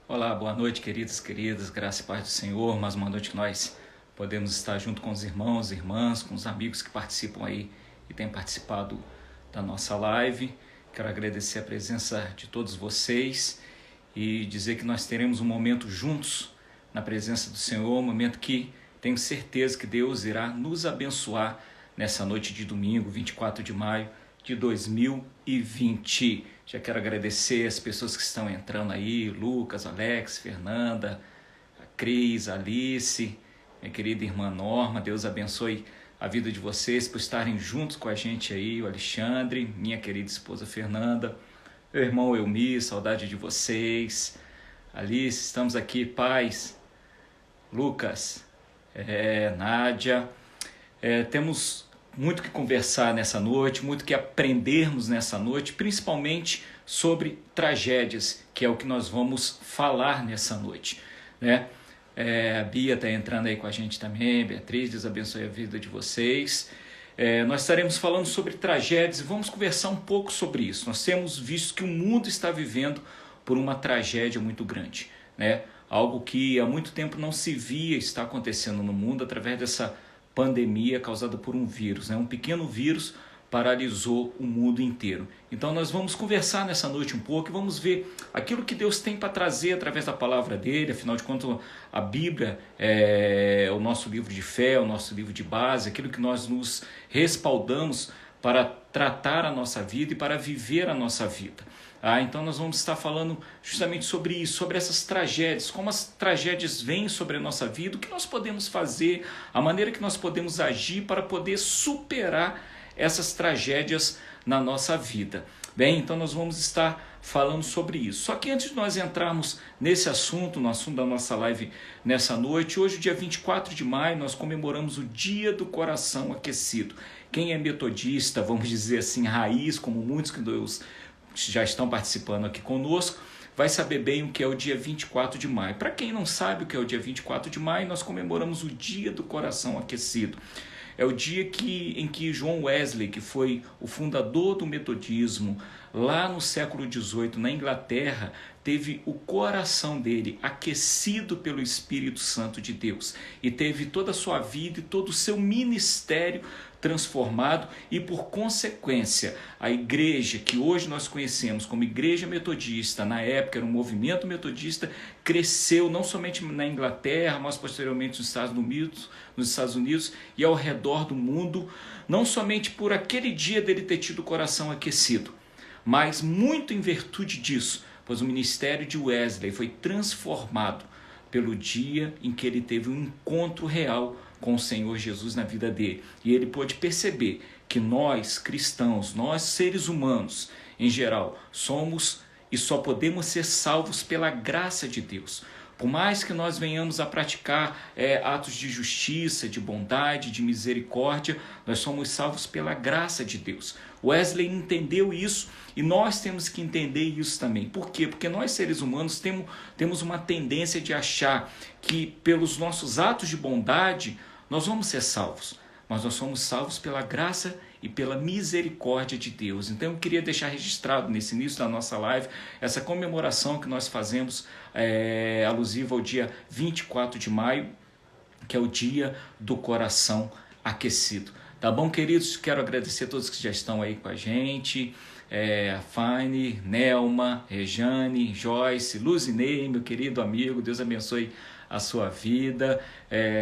Olá, boa noite, queridos e queridas, graça e paz do Senhor. Mais uma noite que nós podemos estar junto com os irmãos, irmãs, com os amigos que participam aí e têm participado da nossa live. Quero agradecer a presença de todos vocês e dizer que nós teremos um momento juntos na presença do Senhor, um momento que tenho certeza que Deus irá nos abençoar nessa noite de domingo, 24 de maio de 2020. Já quero agradecer as pessoas que estão entrando aí, Lucas, Alex, Fernanda, a Cris, a Alice, minha querida irmã Norma. Deus abençoe a vida de vocês por estarem juntos com a gente aí, o Alexandre, minha querida esposa Fernanda, meu irmão Elmi, saudade de vocês. Alice, estamos aqui, paz, Lucas, Nádia, temos muito que conversar nessa noite, muito que aprendermos nessa noite, principalmente sobre tragédias, que é o que nós vamos falar nessa noite, né? A Bia está entrando aí com a gente também, Beatriz, Deus abençoe a vida de vocês. Nós estaremos falando sobre tragédias e vamos conversar um pouco sobre isso. Nós temos visto que o mundo está vivendo por uma tragédia muito grande, né? Algo que há muito tempo não se via estar acontecendo no mundo através dessa pandemia causada por um vírus, né? Um pequeno vírus paralisou o mundo inteiro. Então nós vamos conversar nessa noite um pouco e vamos ver aquilo que Deus tem para trazer através da palavra dele. Afinal de contas, a Bíblia é o nosso livro de fé, o nosso livro de base, aquilo que nós nos respaldamos para tratar a nossa vida e para viver a nossa vida. Então nós vamos estar falando justamente sobre isso, sobre essas tragédias, como as tragédias vêm sobre a nossa vida, o que nós podemos fazer, a maneira que nós podemos agir para poder superar essas tragédias na nossa vida. Bem, então nós vamos estar falando sobre isso. Só que antes de nós entrarmos nesse assunto, no assunto da nossa live nessa noite, hoje, dia 24 de maio, nós comemoramos o Dia do Coração Aquecido. Quem é metodista, vamos dizer assim, raiz, como muitos que já estão participando aqui conosco, vai saber bem o que é o dia 24 de maio. Para quem não sabe o que é o dia 24 de maio, nós comemoramos o Dia do Coração Aquecido. É o dia em que John Wesley, que foi o fundador do metodismo, lá no século XVIII, na Inglaterra, teve o coração dele aquecido pelo Espírito Santo de Deus e teve toda a sua vida e todo o seu ministério transformado e, por consequência, a igreja que hoje nós conhecemos como Igreja Metodista, na época era um movimento metodista, cresceu não somente na Inglaterra, mas posteriormente nos Estados Unidos e ao redor do mundo, não somente por aquele dia dele ter tido o coração aquecido, mas muito em virtude disso, pois o ministério de Wesley foi transformado pelo dia em que ele teve um encontro real com o Senhor Jesus na vida dele. E ele pôde perceber que nós, cristãos, nós seres humanos, em geral, somos e só podemos ser salvos pela graça de Deus. Por mais que nós venhamos a praticar atos de justiça, de bondade, de misericórdia, nós somos salvos pela graça de Deus. Wesley entendeu isso e nós temos que entender isso também. Por quê? Porque nós, seres humanos, temos uma tendência de achar que pelos nossos atos de bondade nós vamos ser salvos, mas nós somos salvos pela graça e pela misericórdia de Deus. Então eu queria deixar registrado nesse início da nossa live essa comemoração que nós fazemos alusiva ao dia 24 de maio, que é o Dia do Coração Aquecido. Tá bom, queridos? Quero agradecer a todos que já estão aí com a gente, a Fane, Nelma, Rejane, Joyce, Luzinei, meu querido amigo, Deus abençoe a sua vida,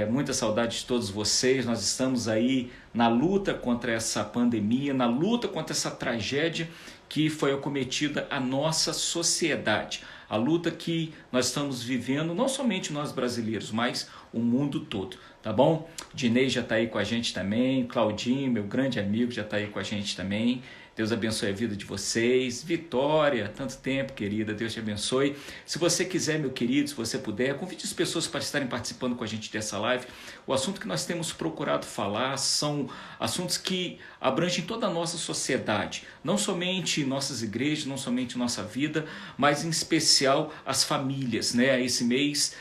muita saudade de todos vocês. Nós estamos aí na luta contra essa pandemia, na luta contra essa tragédia que foi acometida a nossa sociedade, a luta que nós estamos vivendo, não somente nós brasileiros, mas o mundo todo, tá bom? Dinei já está aí com a gente também, Claudinho, meu grande amigo, já está aí com a gente também. Deus abençoe a vida de vocês. Vitória, tanto tempo, querida, Deus te abençoe. Se você quiser, meu querido, se você puder, convide as pessoas para estarem participando com a gente dessa live. O assunto que nós temos procurado falar são assuntos que abrangem toda a nossa sociedade, não somente nossas igrejas, não somente nossa vida, mas em especial as famílias, né? Esse mês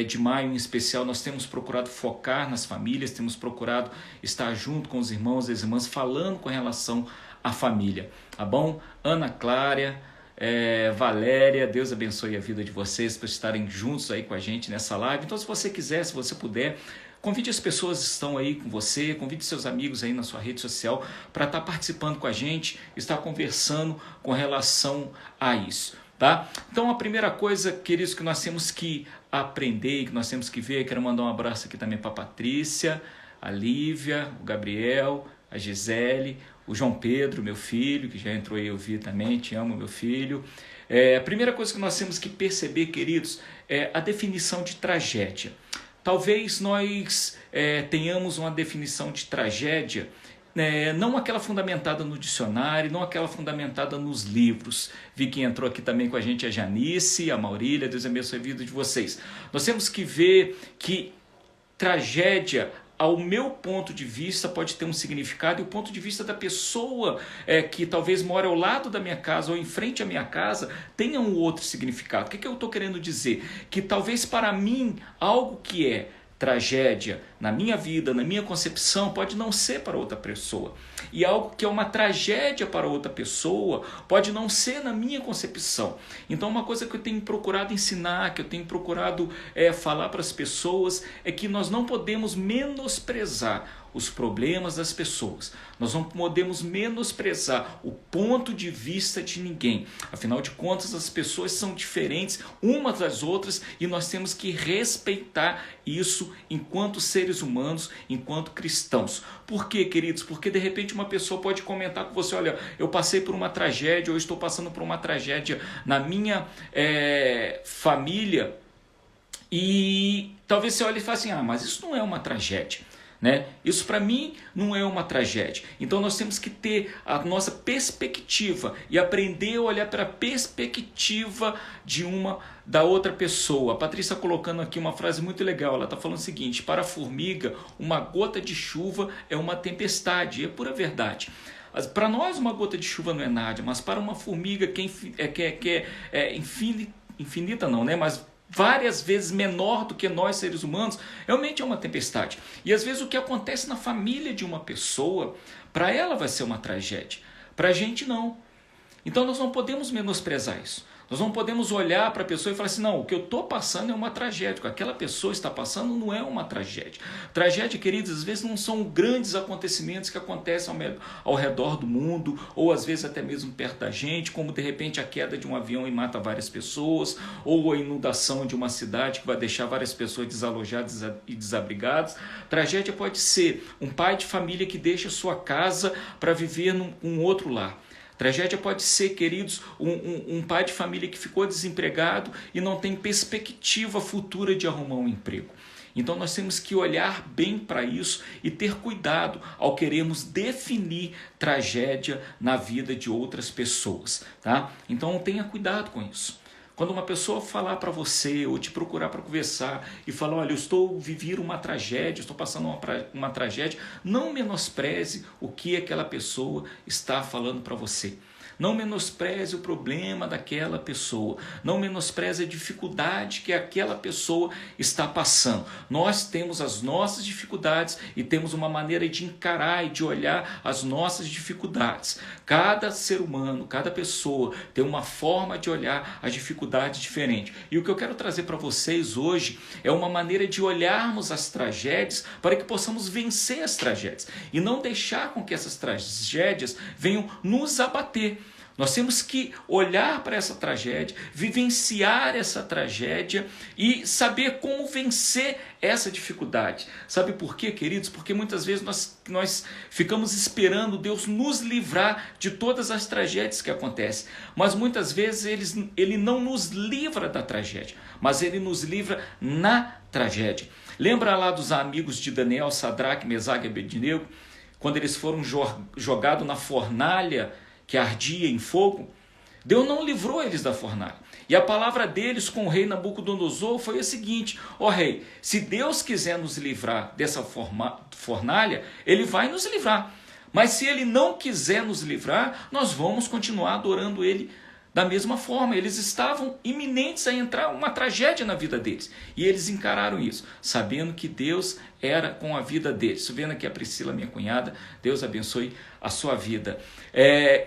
de maio em especial nós temos procurado focar nas famílias, temos procurado estar junto com os irmãos e as irmãs falando com relação à família, tá bom? Ana Clara, Valéria, Deus abençoe a vida de vocês por estarem juntos aí com a gente nessa live. Então, se você quiser, se você puder, convide as pessoas que estão aí com você, convide seus amigos aí na sua rede social para estar participando com a gente, estar conversando com relação a isso, tá? Então, a primeira coisa, queridos, que nós temos que aprender, que nós temos que ver, quero mandar um abraço aqui também para a Patrícia, a Lívia, o Gabriel, a Gisele, o João Pedro, meu filho, que já entrou aí, eu vi também, te amo, meu filho. A primeira coisa que nós temos que perceber, queridos, é a definição de tragédia. Talvez nós tenhamos uma definição de tragédia, não aquela fundamentada no dicionário, não aquela fundamentada nos livros. Vi que entrou aqui também com a gente a Janice, a Maurília, Deus abençoe a vida de vocês. Nós temos que ver que tragédia, ao meu ponto de vista, pode ter um significado, e o ponto de vista da pessoa que talvez mora ao lado da minha casa ou em frente à minha casa tenha um outro significado. O que eu estou querendo dizer? Que talvez para mim algo que é tragédia na minha vida, na minha concepção, pode não ser para outra pessoa. E algo que é uma tragédia para outra pessoa pode não ser na minha concepção. Então, uma coisa que eu tenho procurado ensinar, que eu tenho procurado falar para as pessoas, é que nós não podemos menosprezar os problemas das pessoas. Nós não podemos menosprezar o ponto de vista de ninguém. Afinal de contas, as pessoas são diferentes umas das outras e nós temos que respeitar isso enquanto seres humanos, enquanto cristãos. Por quê, queridos? Porque de repente uma pessoa pode comentar com você: olha, eu passei por uma tragédia, ou estou passando por uma tragédia na minha família, e talvez você olhe e fale assim: mas isso não é uma tragédia. Isso para mim não é uma tragédia. Então nós temos que ter a nossa perspectiva e aprender a olhar para a perspectiva da outra pessoa. A Patrícia colocando aqui uma frase muito legal. Ela está falando o seguinte: para a formiga, uma gota de chuva é uma tempestade. E é pura verdade. Para nós uma gota de chuva não é nada, mas para uma formiga que é infinita não, mas várias vezes menor do que nós seres humanos, realmente é uma tempestade. E às vezes o que acontece na família de uma pessoa, para ela vai ser uma tragédia, para a gente não. Então nós não podemos menosprezar isso. Nós não podemos olhar para a pessoa e falar assim: não, o que eu estou passando é uma tragédia, o que aquela pessoa está passando não é uma tragédia. Tragédia, queridos, às vezes não são grandes acontecimentos que acontecem ao redor do mundo, ou às vezes até mesmo perto da gente, como de repente a queda de um avião e mata várias pessoas, ou a inundação de uma cidade que vai deixar várias pessoas desalojadas e desabrigadas. Tragédia pode ser um pai de família que deixa sua casa para viver num outro lar. Tragédia pode ser, queridos, um pai de família que ficou desempregado e não tem perspectiva futura de arrumar um emprego. Então nós temos que olhar bem para isso e ter cuidado ao querermos definir tragédia na vida de outras pessoas, tá? Então tenha cuidado com isso. Quando uma pessoa falar para você ou te procurar para conversar e falar: olha, eu estou vivendo uma tragédia, estou passando uma tragédia, não menospreze o que aquela pessoa está falando para você. Não menospreze o problema daquela pessoa. Não menospreze a dificuldade que aquela pessoa está passando. Nós temos as nossas dificuldades e temos uma maneira de encarar e de olhar as nossas dificuldades. Cada ser humano, cada pessoa tem uma forma de olhar as dificuldades diferente. E o que eu quero trazer para vocês hoje é uma maneira de olharmos as tragédias para que possamos vencer as tragédias e não deixar com que essas tragédias venham nos abater. Nós temos que olhar para essa tragédia, vivenciar essa tragédia e saber como vencer essa dificuldade. Sabe por quê, queridos? Porque muitas vezes nós ficamos esperando Deus nos livrar de todas as tragédias que acontecem. Mas muitas vezes Ele não nos livra da tragédia, mas Ele nos livra na tragédia. Lembra lá dos amigos de Daniel, Sadraque, Mesaque e Abednego, quando eles foram jogados na fornalha que ardia em fogo? Deus não livrou eles da fornalha. E a palavra deles com o rei Nabucodonosor foi a seguinte: rei, se Deus quiser nos livrar dessa fornalha, Ele vai nos livrar. Mas se Ele não quiser nos livrar, nós vamos continuar adorando Ele Da mesma forma, eles estavam iminentes a entrar uma tragédia na vida deles. E eles encararam isso, sabendo que Deus era com a vida deles. Estou vendo aqui a Priscila, minha cunhada, Deus abençoe a sua vida.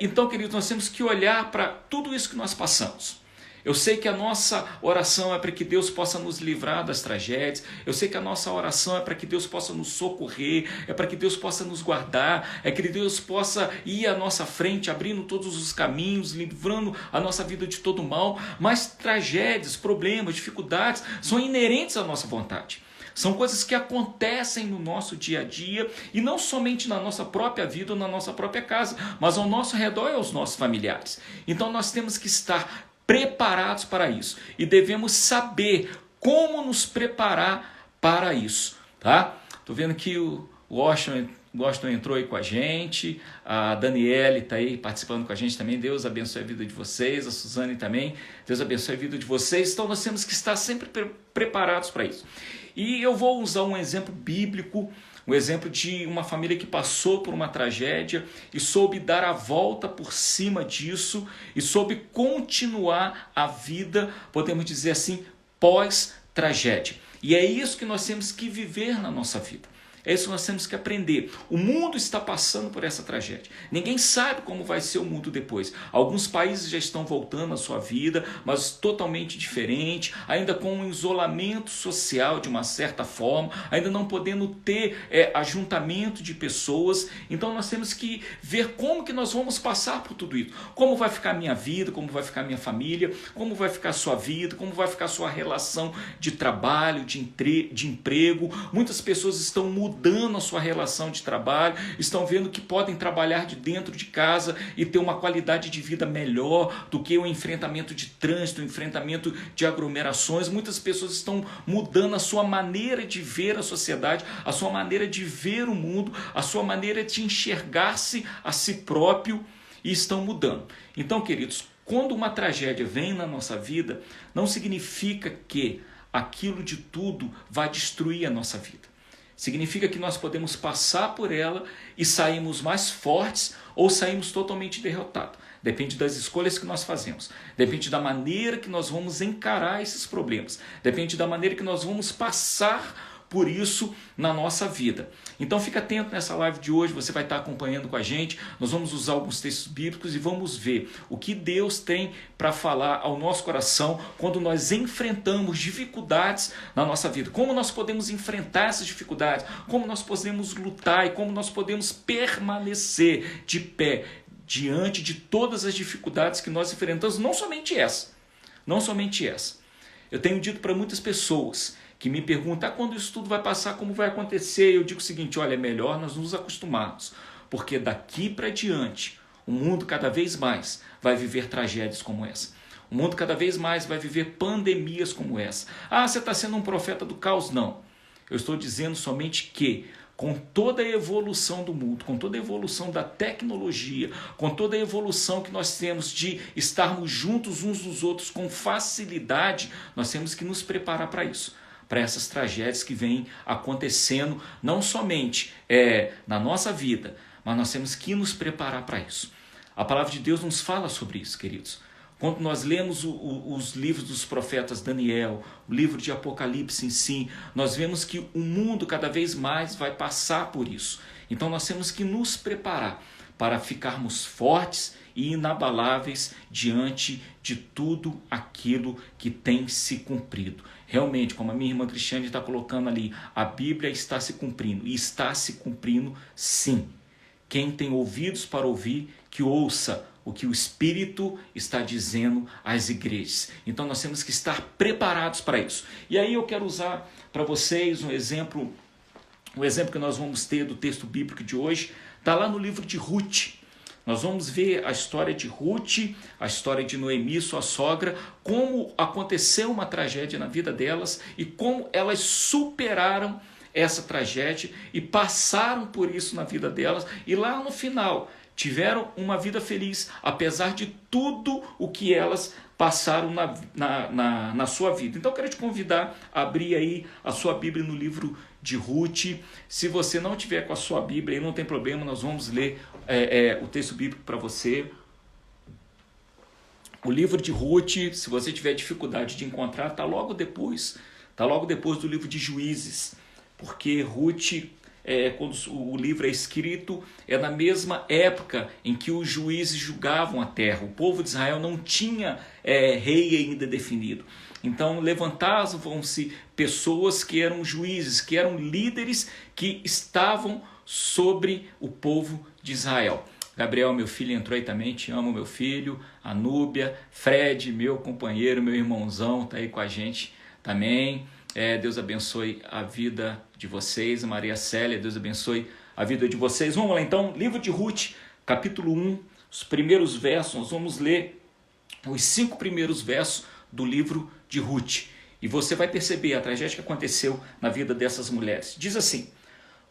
Então, queridos, nós temos que olhar para tudo isso que nós passamos. Eu sei que a nossa oração é para que Deus possa nos livrar das tragédias. Eu sei que a nossa oração é para que Deus possa nos socorrer, é para que Deus possa nos guardar, é que Deus possa ir à nossa frente, abrindo todos os caminhos, livrando a nossa vida de todo mal. Mas tragédias, problemas, dificuldades são inerentes à nossa vontade. São coisas que acontecem no nosso dia a dia e não somente na nossa própria vida ou na nossa própria casa, mas ao nosso redor e aos nossos familiares. Então nós temos que estar preparados para isso e devemos saber como nos preparar para isso, tá? Tô vendo que o Washington entrou aí com a gente, a Daniele está aí participando com a gente também. Deus abençoe a vida de vocês, a Suzane também, Deus abençoe a vida de vocês. Então nós temos que estar sempre preparados para isso. E eu vou usar um exemplo bíblico, um exemplo de uma família que passou por uma tragédia e soube dar a volta por cima disso e soube continuar a vida, podemos dizer assim, pós-tragédia. E é isso que nós temos que viver na nossa vida. É isso que nós temos que aprender. O mundo está passando por essa tragédia. Ninguém sabe como vai ser o mundo depois. Alguns países já estão voltando à sua vida, mas totalmente diferente, ainda com um isolamento social de uma certa forma, ainda não podendo ter ajuntamento de pessoas. Então nós temos que ver como que nós vamos passar por tudo isso. Como vai ficar a minha vida, como vai ficar a minha família, como vai ficar a sua vida, como vai ficar a sua relação de trabalho, de emprego. Muitas pessoas estão mudando a sua relação de trabalho, estão vendo que podem trabalhar de dentro de casa e ter uma qualidade de vida melhor do que o enfrentamento de trânsito, o enfrentamento de aglomerações. Muitas pessoas estão mudando a sua maneira de ver a sociedade, a sua maneira de ver o mundo, a sua maneira de enxergar-se a si próprio e estão mudando. Então, queridos, quando uma tragédia vem na nossa vida, não significa que aquilo de tudo vai destruir a nossa vida. Significa que nós podemos passar por ela e sairmos mais fortes ou sairmos totalmente derrotados. Depende das escolhas que nós fazemos. Depende da maneira que nós vamos encarar esses problemas. Depende da maneira que nós vamos passar por isso na nossa vida. Então fica atento nessa live de hoje, você vai estar acompanhando com a gente, nós vamos usar alguns textos bíblicos e vamos ver o que Deus tem para falar ao nosso coração quando nós enfrentamos dificuldades na nossa vida. Como nós podemos enfrentar essas dificuldades, como nós podemos lutar e como nós podemos permanecer de pé diante de todas as dificuldades que nós enfrentamos, não somente essa. Eu tenho dito para muitas pessoas que me perguntam, quando isso tudo vai passar, como vai acontecer? Eu digo o seguinte, olha, é melhor nós nos acostumarmos, porque daqui para diante, o mundo cada vez mais vai viver tragédias como essa. O mundo cada vez mais vai viver pandemias como essa. Você está sendo um profeta do caos? Não. Eu estou dizendo somente que, com toda a evolução do mundo, com toda a evolução da tecnologia, com toda a evolução que nós temos de estarmos juntos uns dos outros com facilidade, nós temos que nos preparar para isso. Para essas tragédias que vêm acontecendo, não somente na nossa vida, mas nós temos que nos preparar para isso. A palavra de Deus nos fala sobre isso, queridos. Quando nós lemos os livros dos profetas Daniel, o livro de Apocalipse em si, nós vemos que o mundo cada vez mais vai passar por isso. Então nós temos que nos preparar para ficarmos fortes e inabaláveis diante de tudo aquilo que tem se cumprido. Realmente, como a minha irmã Cristiane está colocando ali, a Bíblia está se cumprindo, e está se cumprindo sim. Quem tem ouvidos para ouvir, que ouça o que o Espírito está dizendo às igrejas. Então nós temos que estar preparados para isso. E aí eu quero usar para vocês um exemplo que nós vamos ter do texto bíblico de hoje, está lá no livro de Ruth. Nós vamos ver a história de Ruth, a história de Noemi, sua sogra, como aconteceu uma tragédia na vida delas e como elas superaram essa tragédia e passaram por isso na vida delas. E lá no final tiveram uma vida feliz, apesar de tudo o que elas passaram na sua vida. Então eu quero te convidar a abrir aí a sua Bíblia no livro de Ruth. Se você não tiver com a sua Bíblia, aí não tem problema, nós vamos ler o texto bíblico para você. O livro de Ruth, se você tiver dificuldade de encontrar, está logo depois do livro de Juízes, porque Ruth, quando o livro é escrito, é na mesma época em que os juízes julgavam a terra. O povo de Israel não tinha rei ainda definido. Então levantavam-se pessoas que eram juízes, que eram líderes, que estavam sobre o povo de Israel. Gabriel, meu filho, entrou aí também, te amo, meu filho. A Núbia, Fred, meu companheiro, meu irmãozão, está aí com a gente também. Deus abençoe a vida de vocês. Maria Célia, Deus abençoe a vida de vocês. Vamos lá então, livro de Ruth, capítulo 1, os primeiros versos. Nós vamos ler os 5 primeiros versos do livro de Ruth. E você vai perceber a tragédia que aconteceu na vida dessas mulheres. Diz assim: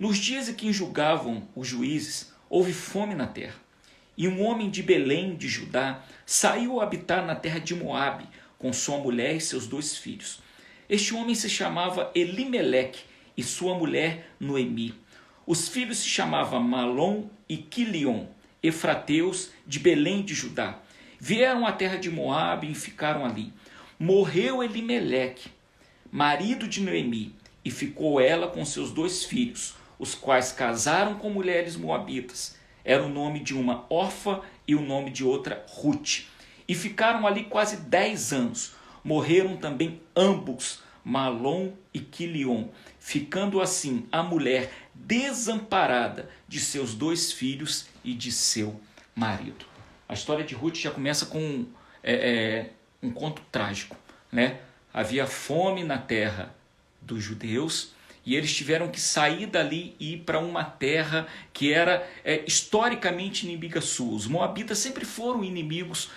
nos dias em que julgavam os juízes, houve fome na terra. E um homem de Belém de Judá saiu a habitar na terra de Moabe, com sua mulher e seus 2 filhos. Este homem se chamava Elimeleque e sua mulher Noemi. Os filhos se chamavam Malom e Quilion, efrateus de Belém de Judá. Vieram à terra de Moabe e ficaram ali. Morreu Elimeleque, marido de Noemi, e ficou ela com seus 2 filhos, os quais casaram com mulheres moabitas. Era o nome de uma Orfa e o nome de outra Ruth. E ficaram ali quase 10 anos. Morreram também ambos, Malom e Quilion, ficando assim a mulher desamparada de seus 2 filhos e de seu marido. A história de Ruth já começa com um conto trágico, né? Havia fome na terra dos judeus, e eles tiveram que sair dali e ir para uma terra que era historicamente inimiga sua. Os moabitas sempre foram inimigos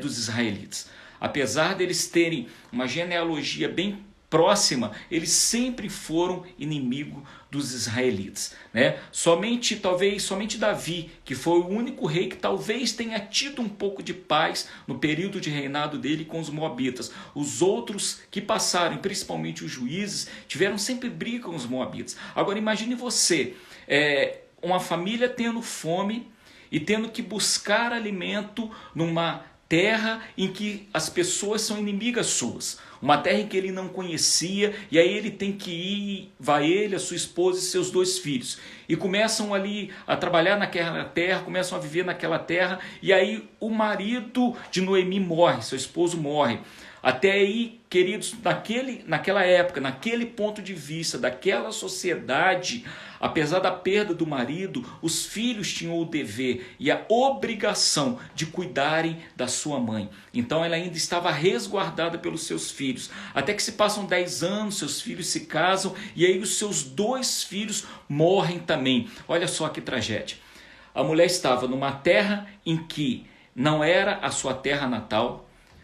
dos israelitas. Apesar deles terem uma genealogia bem próxima, eles sempre foram inimigo dos israelitas, né? Somente Davi, que foi o único rei que talvez tenha tido um pouco de paz no período de reinado dele com os moabitas. Os outros que passaram, principalmente os juízes, tiveram sempre briga com os moabitas. Agora imagine você, uma família tendo fome e tendo que buscar alimento numa terra em que as pessoas são inimigas suas, uma terra em que ele não conhecia, e aí ele tem que ir, vai ele, a sua esposa e seus 2 filhos, e começam ali a trabalhar naquela terra, começam a viver naquela terra, e aí o marido de Noemi morre, seu esposo morre. Até aí, queridos, naquela época, naquele ponto de vista, daquela sociedade, apesar da perda do marido, os filhos tinham o dever e a obrigação de cuidarem da sua mãe. Então ela ainda estava resguardada pelos seus filhos. Até que se passam 10 anos, seus filhos se casam e aí os seus 2 filhos morrem também. Olha só que tragédia. A mulher estava numa terra em que não era a sua terra natal.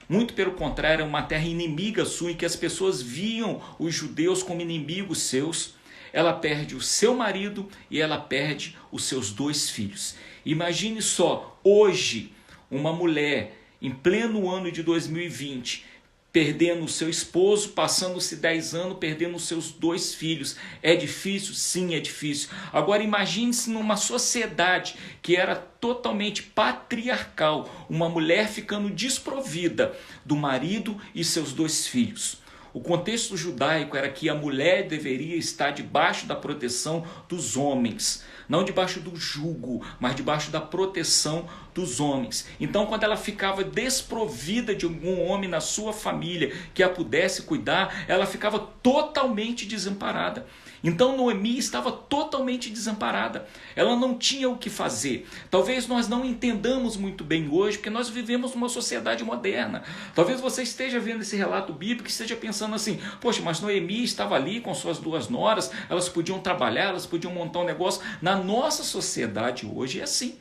Muito pelo contrário, é uma terra inimiga sua, em que as pessoas viam os judeus como inimigos seus. Ela perde o seu marido e ela perde os seus 2 filhos. Imagine só, hoje, uma mulher em pleno ano de 2020, perdendo o seu esposo, passando-se 10 anos, perdendo os seus 2 filhos. É difícil? Sim, é difícil. Agora imagine-se numa sociedade que era totalmente patriarcal, uma mulher ficando desprovida do marido e seus 2 filhos. O contexto judaico era que a mulher deveria estar debaixo da proteção dos homens, não debaixo do jugo, mas debaixo da proteção dos homens. Então, quando ela ficava desprovida de algum homem na sua família que a pudesse cuidar, ela ficava totalmente desamparada. Então Noemi estava totalmente desamparada, ela não tinha o que fazer. Talvez nós não entendamos muito bem hoje, porque nós vivemos numa sociedade moderna. Talvez você esteja vendo esse relato bíblico e esteja pensando assim: poxa, mas Noemi estava ali com suas 2 noras, elas podiam trabalhar, elas podiam montar um negócio. Na nossa sociedade hoje é assim,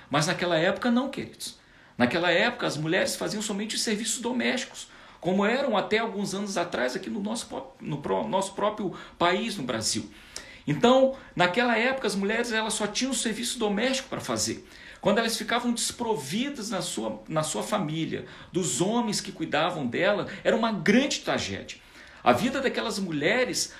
mas naquela época não, queridos. Naquela época as mulheres faziam somente os serviços domésticos, como eram até alguns anos atrás aqui no nosso próprio país, no Brasil. Então, naquela época, as mulheres elas só tinham o serviço doméstico para fazer. Quando elas ficavam desprovidas na sua família, dos homens que cuidavam dela, era uma grande tragédia. A vida daquelas mulheres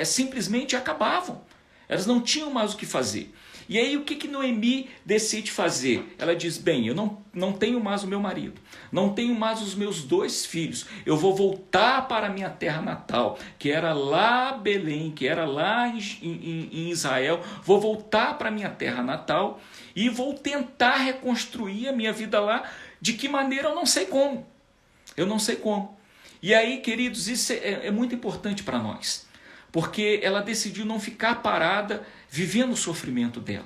simplesmente acabavam. Elas não tinham mais o que fazer. E aí o que Noemi decide fazer? Ela diz, bem, eu não tenho mais o meu marido, não tenho mais os meus 2 filhos, eu vou voltar para a minha terra natal, que era lá Belém, que era lá em Israel, vou voltar para a minha terra natal e vou tentar reconstruir a minha vida lá. De que maneira eu não sei como. Eu não sei como. E aí, queridos, isso é muito importante para nós. Porque ela decidiu não ficar parada vivendo o sofrimento dela.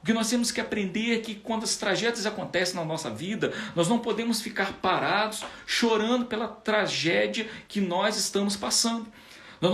O que nós temos que aprender é que quando as tragédias acontecem na nossa vida, nós não podemos ficar parados chorando pela tragédia que nós estamos passando. Nós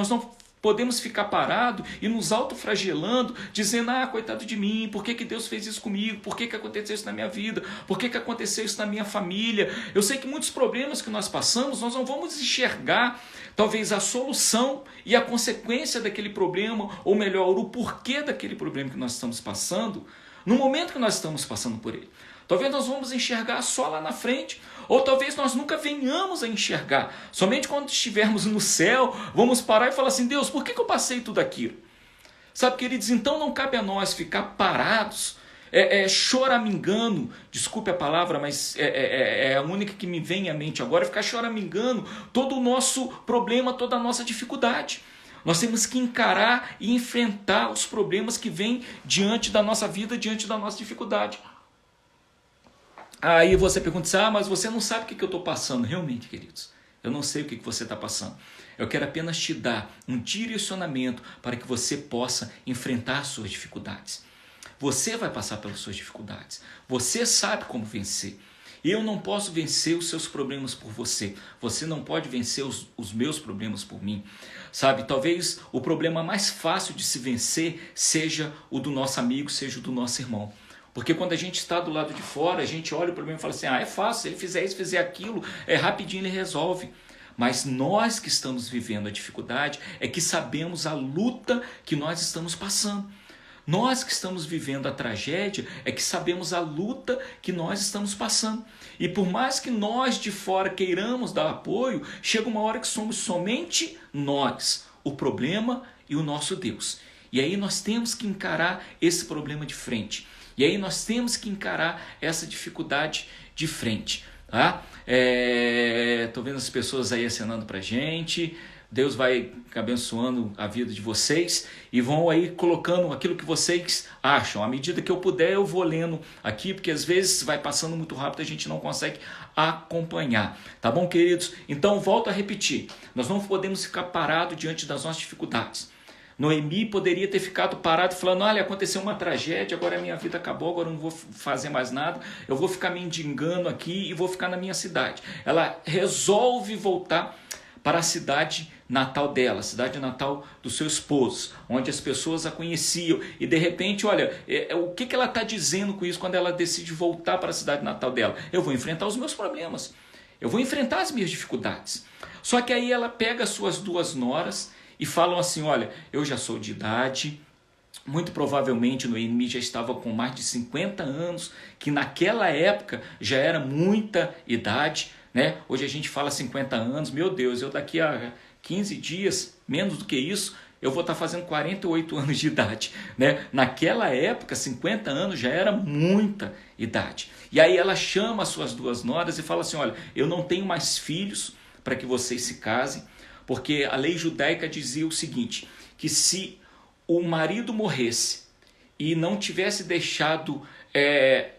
não podemos ficar parados e nos autoflagelando, dizendo, coitado de mim, por que Deus fez isso comigo? Por que aconteceu isso na minha vida? Por que aconteceu isso na minha família? Eu sei que muitos problemas que nós passamos, nós não vamos enxergar talvez a solução e a consequência daquele problema, ou melhor, o porquê daquele problema que nós estamos passando, no momento que nós estamos passando por ele. Talvez nós vamos enxergar só lá na frente, ou talvez nós nunca venhamos a enxergar. Somente quando estivermos no céu, vamos parar e falar assim, Deus, por que eu passei tudo aquilo? Sabe, queridos, então não cabe a nós ficar parados, choramingando, desculpe a palavra, mas é a única que me vem à mente agora, ficar choramingando todo o nosso problema, toda a nossa dificuldade. Nós temos que encarar e enfrentar os problemas que vêm diante da nossa vida, diante da nossa dificuldade. Aí você pergunta, mas você não sabe o que eu estou passando. Realmente, queridos, eu não sei o que você está passando. Eu quero apenas te dar um direcionamento para que você possa enfrentar as suas dificuldades. Você vai passar pelas suas dificuldades. Você sabe como vencer. Eu não posso vencer os seus problemas por você. Você não pode vencer os meus problemas por mim. Sabe, talvez o problema mais fácil de se vencer seja o do nosso amigo, seja o do nosso irmão. Porque quando a gente está do lado de fora, a gente olha o problema e fala assim, é fácil, se ele fizer isso, fizer aquilo, rapidinho ele resolve. Mas nós que estamos vivendo a dificuldade é que sabemos a luta que nós estamos passando. Nós que estamos vivendo a tragédia é que sabemos a luta que nós estamos passando. E por mais que nós de fora queiramos dar apoio, chega uma hora que somos somente nós, o problema e o nosso Deus. E aí nós temos que encarar esse problema de frente. E aí nós temos que encarar essa dificuldade de frente. Tá? Tô vendo as pessoas aí acenando pra gente. Deus vai abençoando a vida de vocês e vão aí colocando aquilo que vocês acham. À medida que eu puder, eu vou lendo aqui, porque às vezes vai passando muito rápido e a gente não consegue acompanhar. Tá bom, queridos? Então, volto a repetir. Nós não podemos ficar parados diante das nossas dificuldades. Noemi poderia ter ficado parado falando, olha, aconteceu uma tragédia, agora a minha vida acabou, agora eu não vou fazer mais nada, eu vou ficar mendigando aqui e vou ficar na minha cidade. Ela resolve voltar para a cidade natal dela, a cidade natal do seu esposo, onde as pessoas a conheciam. E de repente, olha, o que ela está dizendo com isso quando ela decide voltar para a cidade natal dela? Eu vou enfrentar os meus problemas, eu vou enfrentar as minhas dificuldades. Só que aí ela pega as suas 2 noras e falam assim, olha, eu já sou de idade, muito provavelmente Noemi já estava com mais de 50 anos, que naquela época já era muita idade, né? Hoje a gente fala 50 anos, meu Deus, eu daqui a 15 dias, menos do que isso, eu vou estar fazendo 48 anos de idade, né? Naquela época, 50 anos já era muita idade. E aí ela chama as suas 2 noras e fala assim, olha, eu não tenho mais filhos para que vocês se casem, porque a lei judaica dizia o seguinte, que se o marido morresse e não tivesse deixado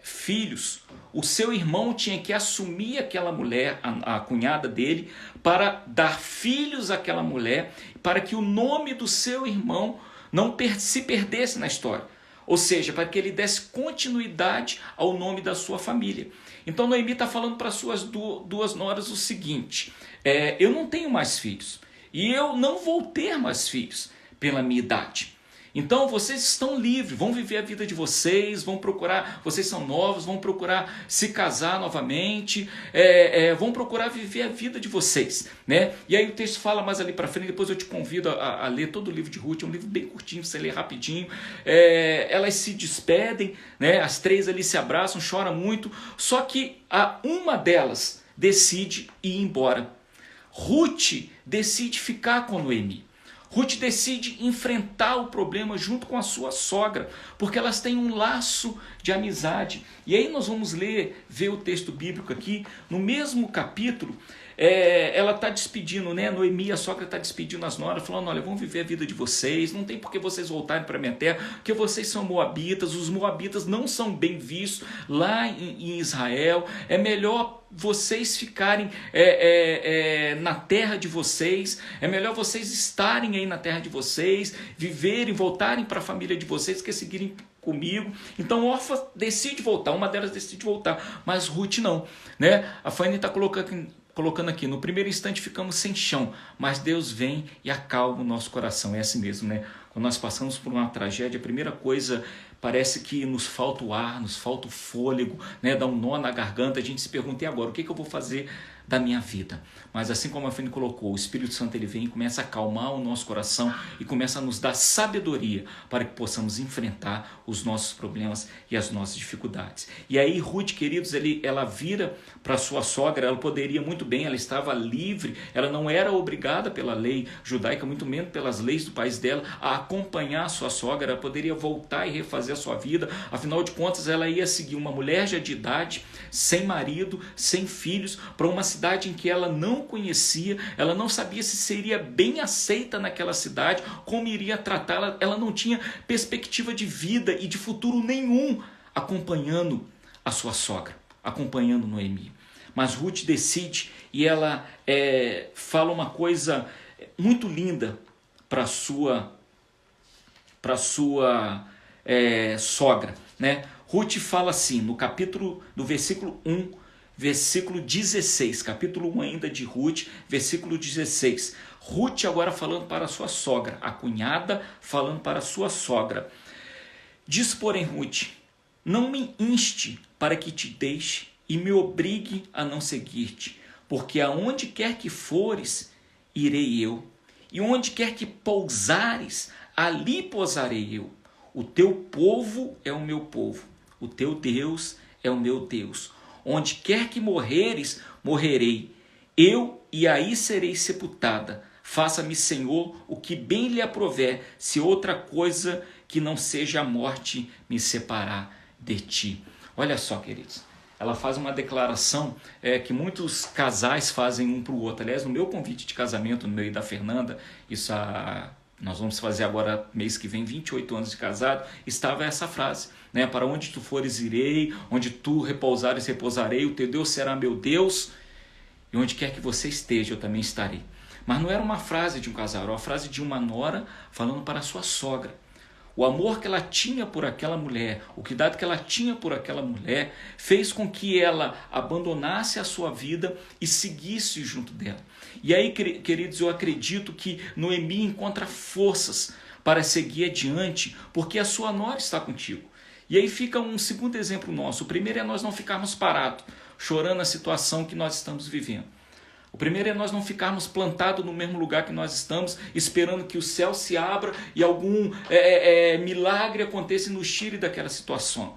filhos, o seu irmão tinha que assumir aquela mulher, a cunhada dele, para dar filhos àquela mulher, para que o nome do seu irmão não se perdesse na história. Ou seja, para que ele desse continuidade ao nome da sua família. Então Noemi está falando para suas 2 noras o seguinte, eu não tenho mais filhos e eu não vou ter mais filhos pela minha idade. Então vocês estão livres, vão viver a vida de vocês, vão procurar, vocês são novos, vão procurar se casar novamente, vão procurar viver a vida de vocês, né? E aí o texto fala mais ali para frente, depois eu te convido a ler todo o livro de Ruth, é um livro bem curtinho, você lê rapidinho. Elas se despedem, né? As 3 ali se abraçam, choram muito, só que uma delas decide ir embora. Ruth decide ficar com Noemi. Ruth decide enfrentar o problema junto com a sua sogra, porque elas têm um laço de amizade. E aí nós vamos ver o texto bíblico aqui, no mesmo capítulo. Ela está despedindo, né? Noemi, a sogra, está despedindo as noras, falando: olha, vamos viver a vida de vocês, não tem por que vocês voltarem para a minha terra, porque vocês são moabitas, os moabitas não são bem vistos lá em Israel, é melhor vocês ficarem na terra de vocês, é melhor vocês estarem aí na terra de vocês, viverem, voltarem para a família de vocês, que seguirem comigo. Então Orfa decide voltar, uma delas decide voltar, mas Ruth não, né? A Fanny está colocando aqui: no primeiro instante ficamos sem chão, mas Deus vem e acalma o nosso coração. É assim mesmo, né? Quando nós passamos por uma tragédia, a primeira coisa, parece que nos falta o ar, nos falta o fôlego, né? Dá um nó na garganta, a gente se pergunta: e agora, o que eu vou fazer da minha vida? Mas assim como a Fanny colocou, o Espírito Santo ele vem e começa a acalmar o nosso coração e começa a nos dar sabedoria para que possamos enfrentar os nossos problemas e as nossas dificuldades. E aí Ruth, queridos, ela vira para sua sogra. Ela poderia muito bem, ela estava livre, ela não era obrigada pela lei judaica, muito menos pelas leis do país dela, a acompanhar a sua sogra. Ela poderia voltar e refazer a sua vida, afinal de contas ela ia seguir uma mulher já de idade, sem marido, sem filhos, para uma cidade em que ela não conhecia, ela não sabia se seria bem aceita naquela cidade, como iria tratá-la, ela não tinha perspectiva de vida e de futuro nenhum acompanhando a sua sogra, acompanhando Noemi. Mas Ruth decide e ela fala uma coisa muito linda para sua sogra, né? Ruth fala assim, no versículo 1, versículo 16, capítulo 1 ainda de Ruth, versículo 16. Ruth agora falando para a sua sogra, a cunhada falando para a sua sogra. Diz, porém, Ruth: não me inste para que te deixe e me obrigue a não seguir-te, porque aonde quer que fores, irei eu, e onde quer que pousares, ali pousarei eu. O teu povo é o meu povo, o teu Deus é o meu Deus. Onde quer que morreres, morrerei, eu, e aí serei sepultada. Faça-me, Senhor, o que bem lhe aprouver, se outra coisa que não seja a morte me separar de ti. Olha só, queridos, ela faz uma declaração que muitos casais fazem um para o outro. Aliás, no meu convite de casamento, no meu e da Fernanda, nós vamos fazer agora, mês que vem, 28 anos de casado, estava essa frase, né? Para onde tu fores irei, onde tu repousares repousarei, o teu Deus será meu Deus, e onde quer que você esteja eu também estarei. Mas não era uma frase de um casal, era uma frase de uma nora falando para a sua sogra. O amor que ela tinha por aquela mulher, o cuidado que ela tinha por aquela mulher, fez com que ela abandonasse a sua vida e seguisse junto dela. E aí, queridos, eu acredito que Noemi encontra forças para seguir adiante, porque a sua nora está contigo. E aí fica um segundo exemplo nosso. O primeiro é nós não ficarmos parados, chorando a situação que nós estamos vivendo. O primeiro é nós não ficarmos plantados no mesmo lugar que nós estamos, esperando que o céu se abra e algum milagre aconteça e nos tire daquela situação.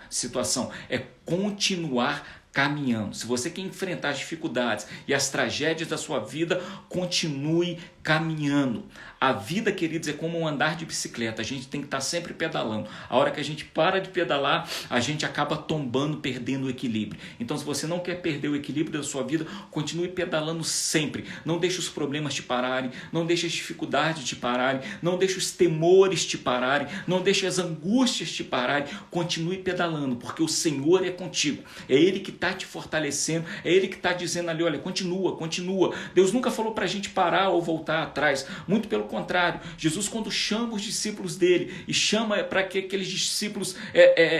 É continuar caminhando. Se você quer enfrentar as dificuldades e as tragédias da sua vida, continue caminhando. A vida, queridos, é como um andar de bicicleta. A gente tem que estar sempre pedalando. A hora que a gente para de pedalar, a gente acaba tombando, perdendo o equilíbrio. Então, se você não quer perder o equilíbrio da sua vida, continue pedalando sempre. Não deixe os problemas te pararem, não deixe as dificuldades te pararem, não deixe os temores te pararem, não deixe as angústias te pararem. Continue pedalando, porque o Senhor é contigo. É Ele que está te fortalecendo, é Ele que está dizendo ali, olha, continua, continua. Deus nunca falou para a gente parar ou voltar atrás, muito pelo contrário. Jesus, quando chama os discípulos dele e chama para que aqueles discípulos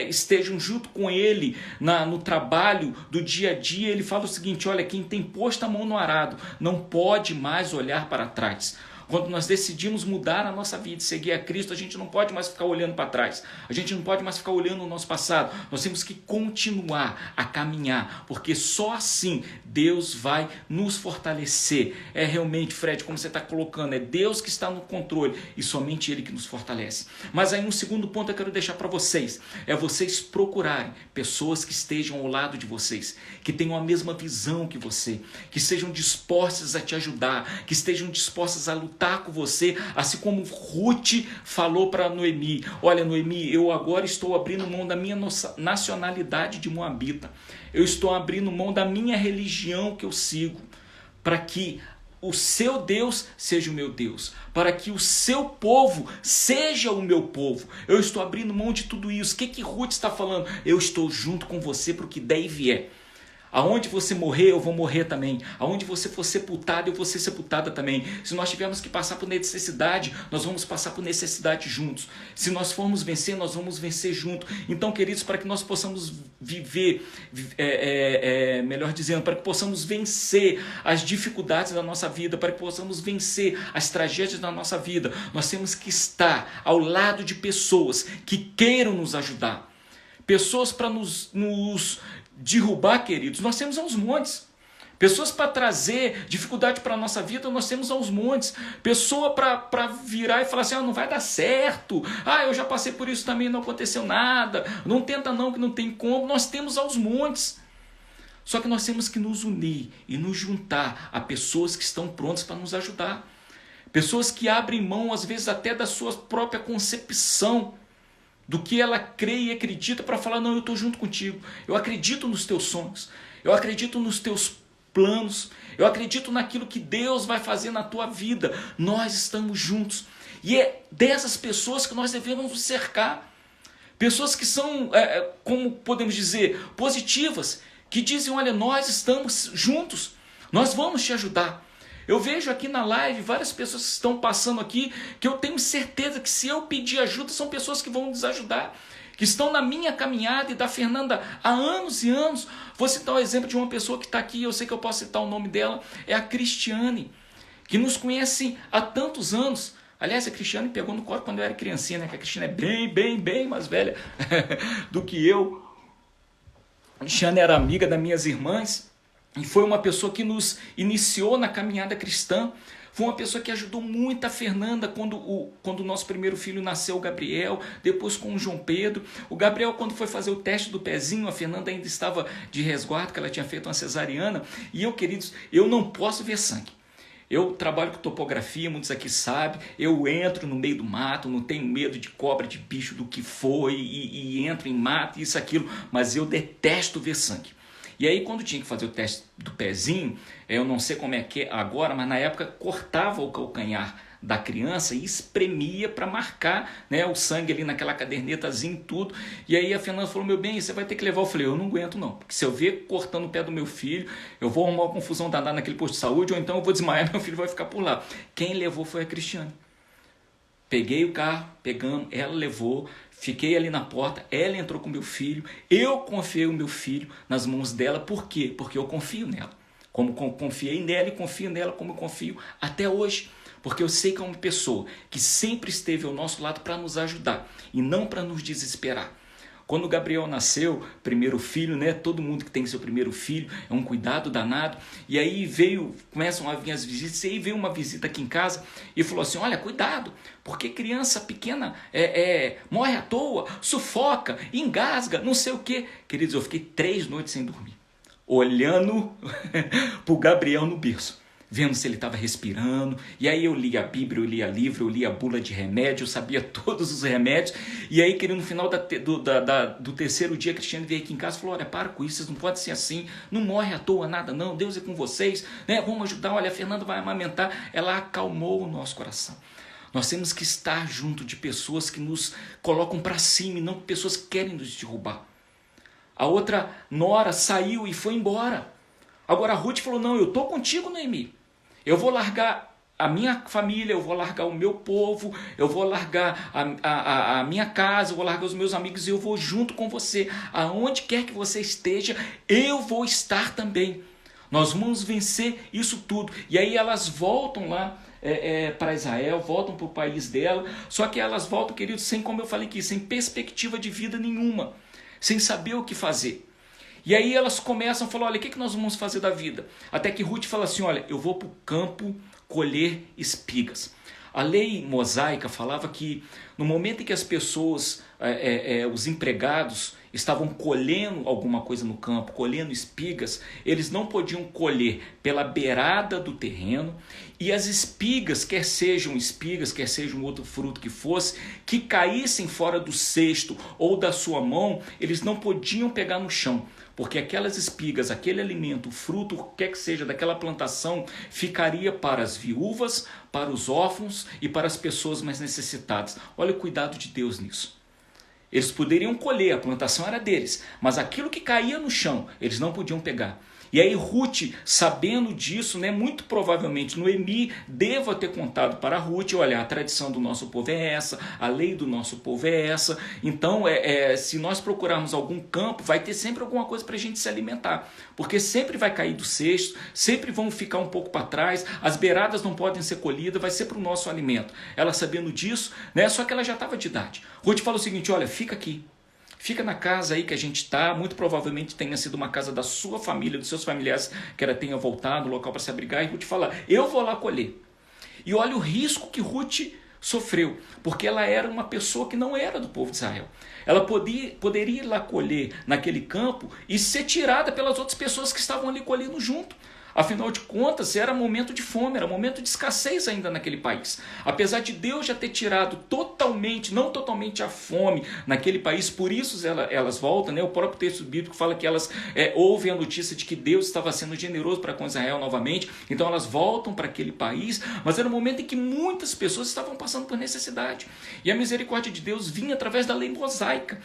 estejam junto com ele no trabalho do dia a dia, ele fala o seguinte: olha, quem tem posto a mão no arado não pode mais olhar para trás. Quando nós decidimos mudar a nossa vida e seguir a Cristo, a gente não pode mais ficar olhando para trás. A gente não pode mais ficar olhando o nosso passado. Nós temos que continuar a caminhar, porque só assim Deus vai nos fortalecer. É realmente, Fred, como você está colocando, é Deus que está no controle e somente Ele que nos fortalece. Mas aí um segundo ponto eu quero deixar para vocês, é vocês procurarem pessoas que estejam ao lado de vocês, que tenham a mesma visão que você, que sejam dispostas a te ajudar, que estejam dispostas a lutar lutar com você, assim como Ruth falou para Noemi: olha, Noemi, eu agora estou abrindo mão da minha nacionalidade de moabita, eu estou abrindo mão da minha religião que eu sigo, para que o seu Deus seja o meu Deus, para que o seu povo seja o meu povo. Eu estou abrindo mão de tudo isso. O que Ruth está falando? Eu estou junto com você para o que der e vier. Aonde você morrer, eu vou morrer também. Aonde você for sepultado, eu vou ser sepultada também. Se nós tivermos que passar por necessidade, nós vamos passar por necessidade juntos. Se nós formos vencer, nós vamos vencer juntos. Então, queridos, para que nós possamos viver, melhor dizendo, para que possamos vencer as dificuldades da nossa vida, para que possamos vencer as tragédias da nossa vida, nós temos que estar ao lado de pessoas que queiram nos ajudar. Pessoas para nos derrubar, queridos, nós temos aos montes. Pessoas para trazer dificuldade para a nossa vida, nós temos aos montes. Pessoa para virar e falar assim: não vai dar certo. Eu já passei por isso também, não aconteceu nada. Não tenta não, que não tem como. Nós temos aos montes. Só que nós temos que nos unir e nos juntar a pessoas que estão prontas para nos ajudar. Pessoas que abrem mão, às vezes, até da sua própria concepção, do que ela crê e acredita, para falar: não, eu estou junto contigo, eu acredito nos teus sonhos, eu acredito nos teus planos, eu acredito naquilo que Deus vai fazer na tua vida, nós estamos juntos. E é dessas pessoas que nós devemos nos cercar, pessoas que são, como podemos dizer, positivas, que dizem: olha, nós estamos juntos, nós vamos te ajudar. Eu vejo aqui na live várias pessoas que estão passando aqui, que eu tenho certeza que, se eu pedir ajuda, são pessoas que vão nos ajudar, que estão na minha caminhada e da Fernanda há anos e anos. Vou citar o exemplo de uma pessoa que está aqui, eu sei que eu posso citar o nome dela, é a Cristiane, que nos conhece há tantos anos. Aliás, a Cristiane pegou no colo quando eu era criancinha, né? Que a Cristiane é bem mais velha do que eu. A Cristiane era amiga das minhas irmãs, e foi uma pessoa que nos iniciou na caminhada cristã. Foi uma pessoa que ajudou muito a Fernanda quando o nosso primeiro filho nasceu, o Gabriel, depois com o João Pedro. O Gabriel, quando foi fazer o teste do pezinho, a Fernanda ainda estava de resguardo, que ela tinha feito uma cesariana. E eu, queridos, eu não posso ver sangue. Eu trabalho com topografia, muitos aqui sabem, eu entro no meio do mato, não tenho medo de cobra, de bicho, do que for, e entro em mato, isso, aquilo, mas eu detesto ver sangue. E aí, quando tinha que fazer o teste do pezinho, eu não sei como é que é agora, mas na época cortava o calcanhar da criança e espremia para marcar, né, o sangue ali naquela cadernetazinha e tudo. E aí a Fernanda falou: meu bem, você vai ter que levar. Eu falei: eu não aguento não, porque se eu ver cortando o pé do meu filho, eu vou arrumar uma confusão danada naquele posto de saúde, ou então eu vou desmaiar, meu filho vai ficar por lá. Quem levou foi a Cristiane. Peguei o carro, pegamos, ela levou, fiquei ali na porta, ela entrou com meu filho, eu confiei o meu filho nas mãos dela. Por quê? Porque eu confio nela. Como confiei nela e confio nela como eu confio até hoje. Porque eu sei que é uma pessoa que sempre esteve ao nosso lado para nos ajudar e não para nos desesperar. Quando o Gabriel nasceu, primeiro filho, né? Todo mundo que tem seu primeiro filho é um cuidado danado. E aí começam a vir as visitas, e aí veio uma visita aqui em casa e falou assim: olha, cuidado, porque criança pequena morre à toa, sufoca, engasga, não sei o quê. Queridos, eu fiquei 3 noites sem dormir, olhando para o Gabriel no berço, vendo se ele estava respirando. E aí eu li a Bíblia, eu li a livro, eu li a bula de remédio, eu sabia todos os remédios. E aí, querido, no final do terceiro dia, a Cristiane veio aqui em casa e falou: olha, para com isso, vocês não podem ser assim, não morre à toa nada não, Deus é com vocês, né? Vamos ajudar, olha, a Fernanda vai amamentar. Ela acalmou o nosso coração. Nós temos que estar junto de pessoas que nos colocam para cima e não pessoas que querem nos derrubar. A outra nora saiu e foi embora. Agora a Ruth falou: não, eu estou contigo, Noemi. Eu vou largar a minha família, eu vou largar o meu povo, eu vou largar a minha casa, eu vou largar os meus amigos e eu vou junto com você. Aonde quer que você esteja, eu vou estar também. Nós vamos vencer isso tudo. E aí elas voltam lá para Israel, voltam para o país dela. Só que elas voltam, queridos, sem, como eu falei aqui, sem perspectiva de vida nenhuma, sem saber o que fazer. E aí elas começam a falar: olha, o que nós vamos fazer da vida? Até que Ruth fala assim: olha, eu vou para o campo colher espigas. A lei mosaica falava que no momento em que as pessoas, os empregados, estavam colhendo alguma coisa no campo, colhendo espigas, eles não podiam colher pela beirada do terreno, e as espigas, quer sejam outro fruto que fosse, que caíssem fora do cesto ou da sua mão, eles não podiam pegar no chão, porque aquelas espigas, aquele alimento, o fruto, o que quer que seja daquela plantação, ficaria para as viúvas, para os órfãos e para as pessoas mais necessitadas. Olha o cuidado de Deus nisso. Eles poderiam colher, a plantação era deles, mas aquilo que caía no chão, eles não podiam pegar. E aí Ruth, sabendo disso, muito provavelmente Noemi deva ter contado para Ruth, olha, a tradição do nosso povo é essa, a lei do nosso povo é essa, então se nós procurarmos algum campo, vai ter sempre alguma coisa para a gente se alimentar, porque sempre vai cair do cesto, sempre vão ficar um pouco para trás, as beiradas não podem ser colhidas, vai ser para o nosso alimento. Ela sabendo disso, só que ela já estava de idade. Ruth fala o seguinte, olha, fica aqui. Fica na casa aí que a gente está, muito provavelmente tenha sido uma casa da sua família, dos seus familiares, que ela tenha voltado, um local para se abrigar, e Ruth fala, eu vou lá colher. E olha o risco que Ruth sofreu, porque ela era uma pessoa que não era do povo de Israel. Ela poderia ir lá colher naquele campo e ser tirada pelas outras pessoas que estavam ali colhendo junto. Afinal de contas, era momento de fome, era momento de escassez ainda naquele país. Apesar de Deus já ter tirado totalmente, não totalmente a fome naquele país, por isso elas voltam, o próprio texto bíblico fala que elas ouvem a notícia de que Deus estava sendo generoso para com Israel novamente, então elas voltam para aquele país, mas era um momento em que muitas pessoas estavam passando por necessidade. E a misericórdia de Deus vinha através da lei mosaica.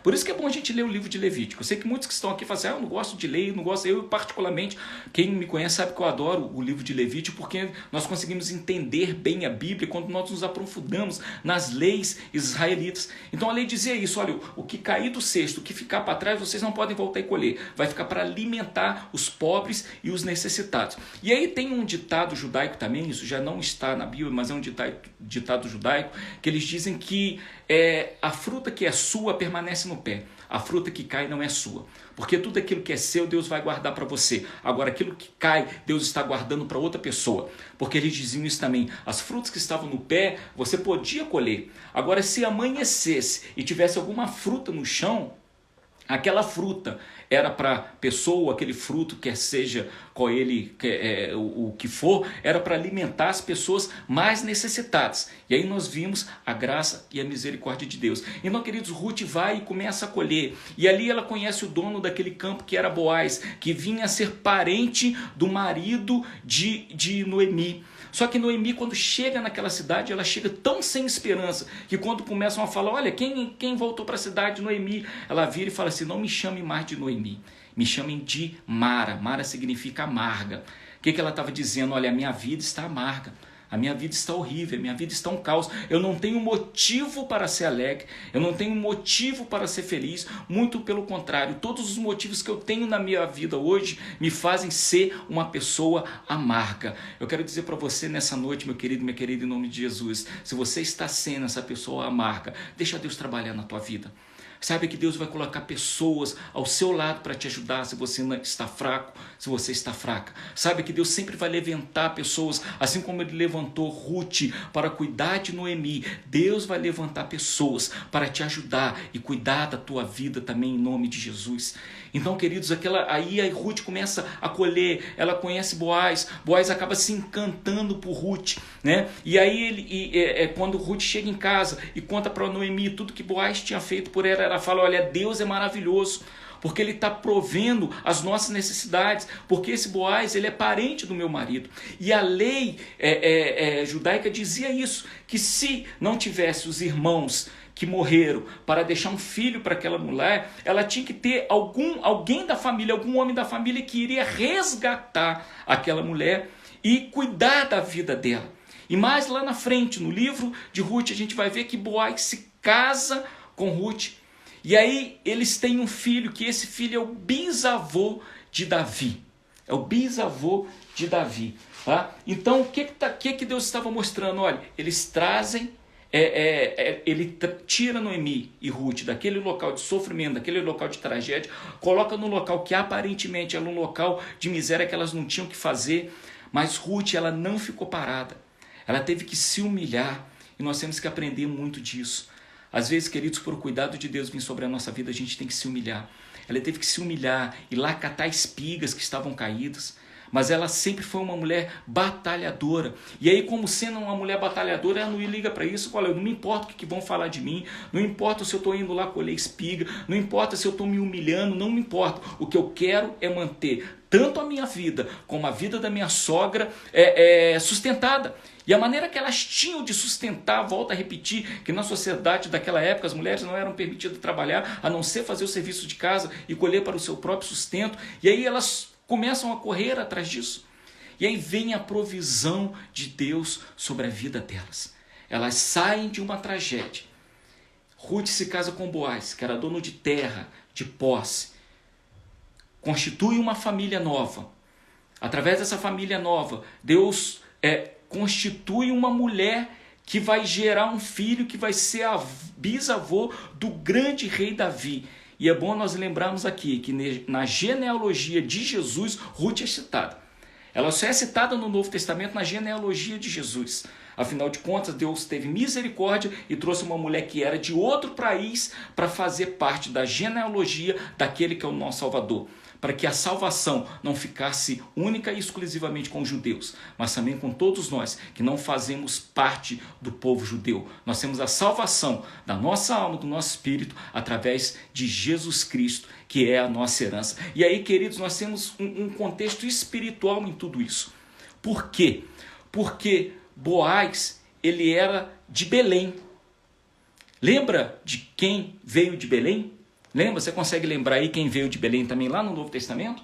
Por isso que é bom a gente ler o livro de Levítico. Eu sei que muitos que estão aqui falam assim, eu não gosto de ler, não gosto, eu particularmente, quem me conhece sabe que eu adoro o livro de Levítico, porque nós conseguimos entender bem a Bíblia quando nós nos aprofundamos nas leis israelitas. Então a lei dizia isso, olha, o que cair do cesto, o que ficar para trás, vocês não podem voltar e colher, vai ficar para alimentar os pobres e os necessitados. E aí tem um ditado judaico também, isso já não está na Bíblia, mas é um ditado judaico, que eles dizem que a fruta que é sua permanece no pé, a fruta que cai não é sua, porque tudo aquilo que é seu, Deus vai guardar para você. Agora, aquilo que cai, Deus está guardando para outra pessoa, porque eles diziam isso também, as frutas que estavam no pé, você podia colher. Agora, se amanhecesse e tivesse alguma fruta no chão, aquela fruta era para a pessoa, aquele fruto, quer seja qual ele, o que for, era para alimentar as pessoas mais necessitadas. E aí nós vimos a graça e a misericórdia de Deus. Então, queridos, Ruth vai e começa a colher. E ali ela conhece o dono daquele campo, que era Boaz, que vinha a ser parente do marido de Noemi. Só que Noemi, quando chega naquela cidade, ela chega tão sem esperança, que quando começam a falar, olha, quem voltou para a cidade? Noemi. Ela vira e fala assim, não me chame mais de Noemi, me chamem de Mara. Mara significa amarga. O que ela estava dizendo? Olha, a minha vida está amarga. A minha vida está horrível, a minha vida está um caos. Eu não tenho motivo para ser alegre, eu não tenho motivo para ser feliz. Muito pelo contrário, todos os motivos que eu tenho na minha vida hoje me fazem ser uma pessoa amarga. Eu quero dizer para você nessa noite, meu querido, minha querida, em nome de Jesus, se você está sendo essa pessoa amarga, deixa Deus trabalhar na tua vida. Saiba que Deus vai colocar pessoas ao seu lado para te ajudar se você está fraco, se você está fraca. Saiba que Deus sempre vai levantar pessoas, assim como Ele levantou Ruth para cuidar de Noemi. Deus vai levantar pessoas para te ajudar e cuidar da tua vida também em nome de Jesus. Então, queridos, aí a Ruth começa a colher, ela conhece Boaz, Boaz acaba se encantando por Ruth, E aí quando Ruth chega em casa e conta para Noemi tudo que Boaz tinha feito por ela fala, olha, Deus é maravilhoso, porque Ele está provendo as nossas necessidades, porque esse Boaz, ele é parente do meu marido. E a lei judaica dizia isso, que se não tivesse os irmãos que morreram para deixar um filho para aquela mulher, ela tinha que ter alguém da família, algum homem da família que iria resgatar aquela mulher e cuidar da vida dela. E mais lá na frente, no livro de Ruth, a gente vai ver que Boaz se casa com Ruth. E aí eles têm um filho, que esse filho é o bisavô de Davi. É o bisavô de Davi. Tá? Então, o que Deus estava mostrando? Olha, eles trazem, ele tira Noemi e Ruth daquele local de sofrimento, daquele local de tragédia, coloca no local que aparentemente era um local de miséria, que elas não tinham o que fazer, mas Ruth, ela não ficou parada. Ela teve que se humilhar, e nós temos que aprender muito disso. Às vezes, queridos, por o cuidado de Deus vir sobre a nossa vida, a gente tem que se humilhar. Ela teve que se humilhar e lá catar espigas que estavam caídas. Mas ela sempre foi uma mulher batalhadora. E aí, como sendo uma mulher batalhadora, ela não liga para isso. Olha, não me importa o que vão falar de mim, não importa se eu estou indo lá colher espiga, não importa se eu estou me humilhando, não me importa. O que eu quero é manter tanto a minha vida como a vida da minha sogra sustentada. E a maneira que elas tinham de sustentar, volto a repetir, que na sociedade daquela época as mulheres não eram permitidas trabalhar, a não ser fazer o serviço de casa e colher para o seu próprio sustento. E aí elas começam a correr atrás disso. E aí vem a provisão de Deus sobre a vida delas. Elas saem de uma tragédia. Ruth se casa com Boaz, que era dono de terra, de posse. Constitui uma família nova. Através dessa família nova, Deus constitui uma mulher que vai gerar um filho que vai ser a bisavô do grande rei Davi. E é bom nós lembrarmos aqui que na genealogia de Jesus, Ruth é citada. Ela só é citada no Novo Testamento na genealogia de Jesus. Afinal de contas, Deus teve misericórdia e trouxe uma mulher que era de outro país para fazer parte da genealogia daquele que é o nosso Salvador. Para que a salvação não ficasse única e exclusivamente com os judeus, mas também com todos nós que não fazemos parte do povo judeu. Nós temos a salvação da nossa alma, do nosso espírito, através de Jesus Cristo, que é a nossa herança. E aí, queridos, nós temos um contexto espiritual em tudo isso. Por quê? Porque Boaz, ele era de Belém. Lembra de quem veio de Belém? Lembra? Você consegue lembrar aí quem veio de Belém também lá no Novo Testamento?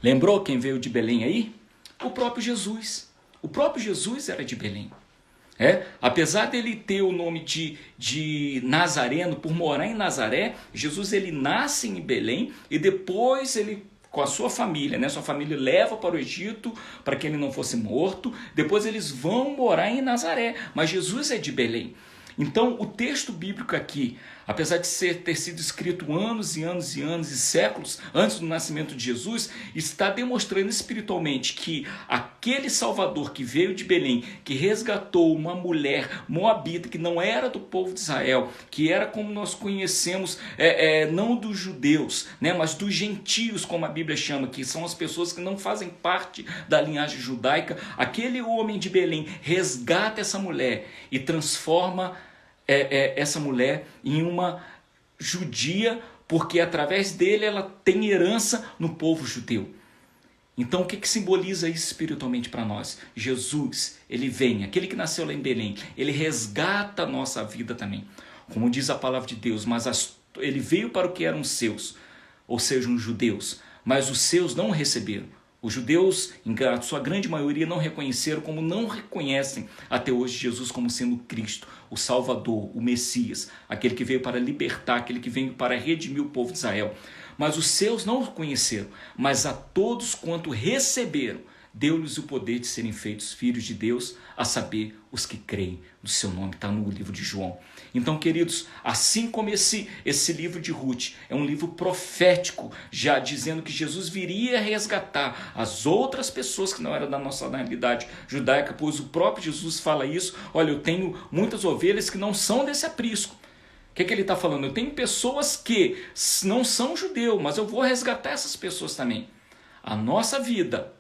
Lembrou quem veio de Belém aí? O próprio Jesus. O próprio Jesus era de Belém. Apesar dele ter o nome de Nazareno, por morar em Nazaré, Jesus ele nasce em Belém e depois ele, com a sua família, sua família leva para o Egito para que ele não fosse morto. Depois eles vão morar em Nazaré, mas Jesus é de Belém. Então, o texto bíblico aqui, apesar de ter sido escrito anos e anos e anos e séculos antes do nascimento de Jesus, está demonstrando espiritualmente que aquele Salvador que veio de Belém, que resgatou uma mulher moabita que não era do povo de Israel, que era como nós conhecemos, não dos judeus, mas dos gentios, como a Bíblia chama, que são as pessoas que não fazem parte da linhagem judaica. Aquele homem de Belém resgata essa mulher e transforma essa mulher em uma judia, porque através dele ela tem herança no povo judeu. Então o que simboliza isso espiritualmente para nós? Jesus, ele vem, aquele que nasceu lá em Belém, ele resgata a nossa vida também. Como diz a palavra de Deus, mas ele veio para o que eram seus, ou seja, os judeus, mas os seus não o receberam. Os judeus, em sua grande maioria, não reconheceram, como não reconhecem até hoje Jesus como sendo Cristo, o Salvador, o Messias, aquele que veio para libertar, aquele que veio para redimir o povo de Israel. Mas os seus não o conheceram, mas a todos quanto receberam, deu-lhes o poder de serem feitos filhos de Deus, a saber, os que creem no seu nome. Está no livro de João. Então, queridos, assim como esse livro de Ruth é um livro profético, já dizendo que Jesus viria resgatar as outras pessoas que não eram da nossa nacionalidade judaica, pois o próprio Jesus fala isso. Olha, eu tenho muitas ovelhas que não são desse aprisco. O que ele está falando? Eu tenho pessoas que não são judeus, mas eu vou resgatar essas pessoas também. A nossa vida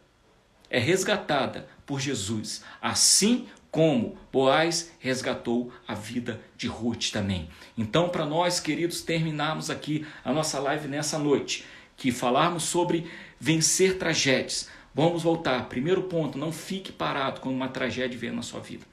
é resgatada por Jesus, assim como Boaz resgatou a vida de Ruth também. Então, para nós, queridos, terminarmos aqui a nossa live nessa noite, que falarmos sobre vencer tragédias. Vamos voltar. Primeiro ponto, não fique parado quando uma tragédia vier na sua vida.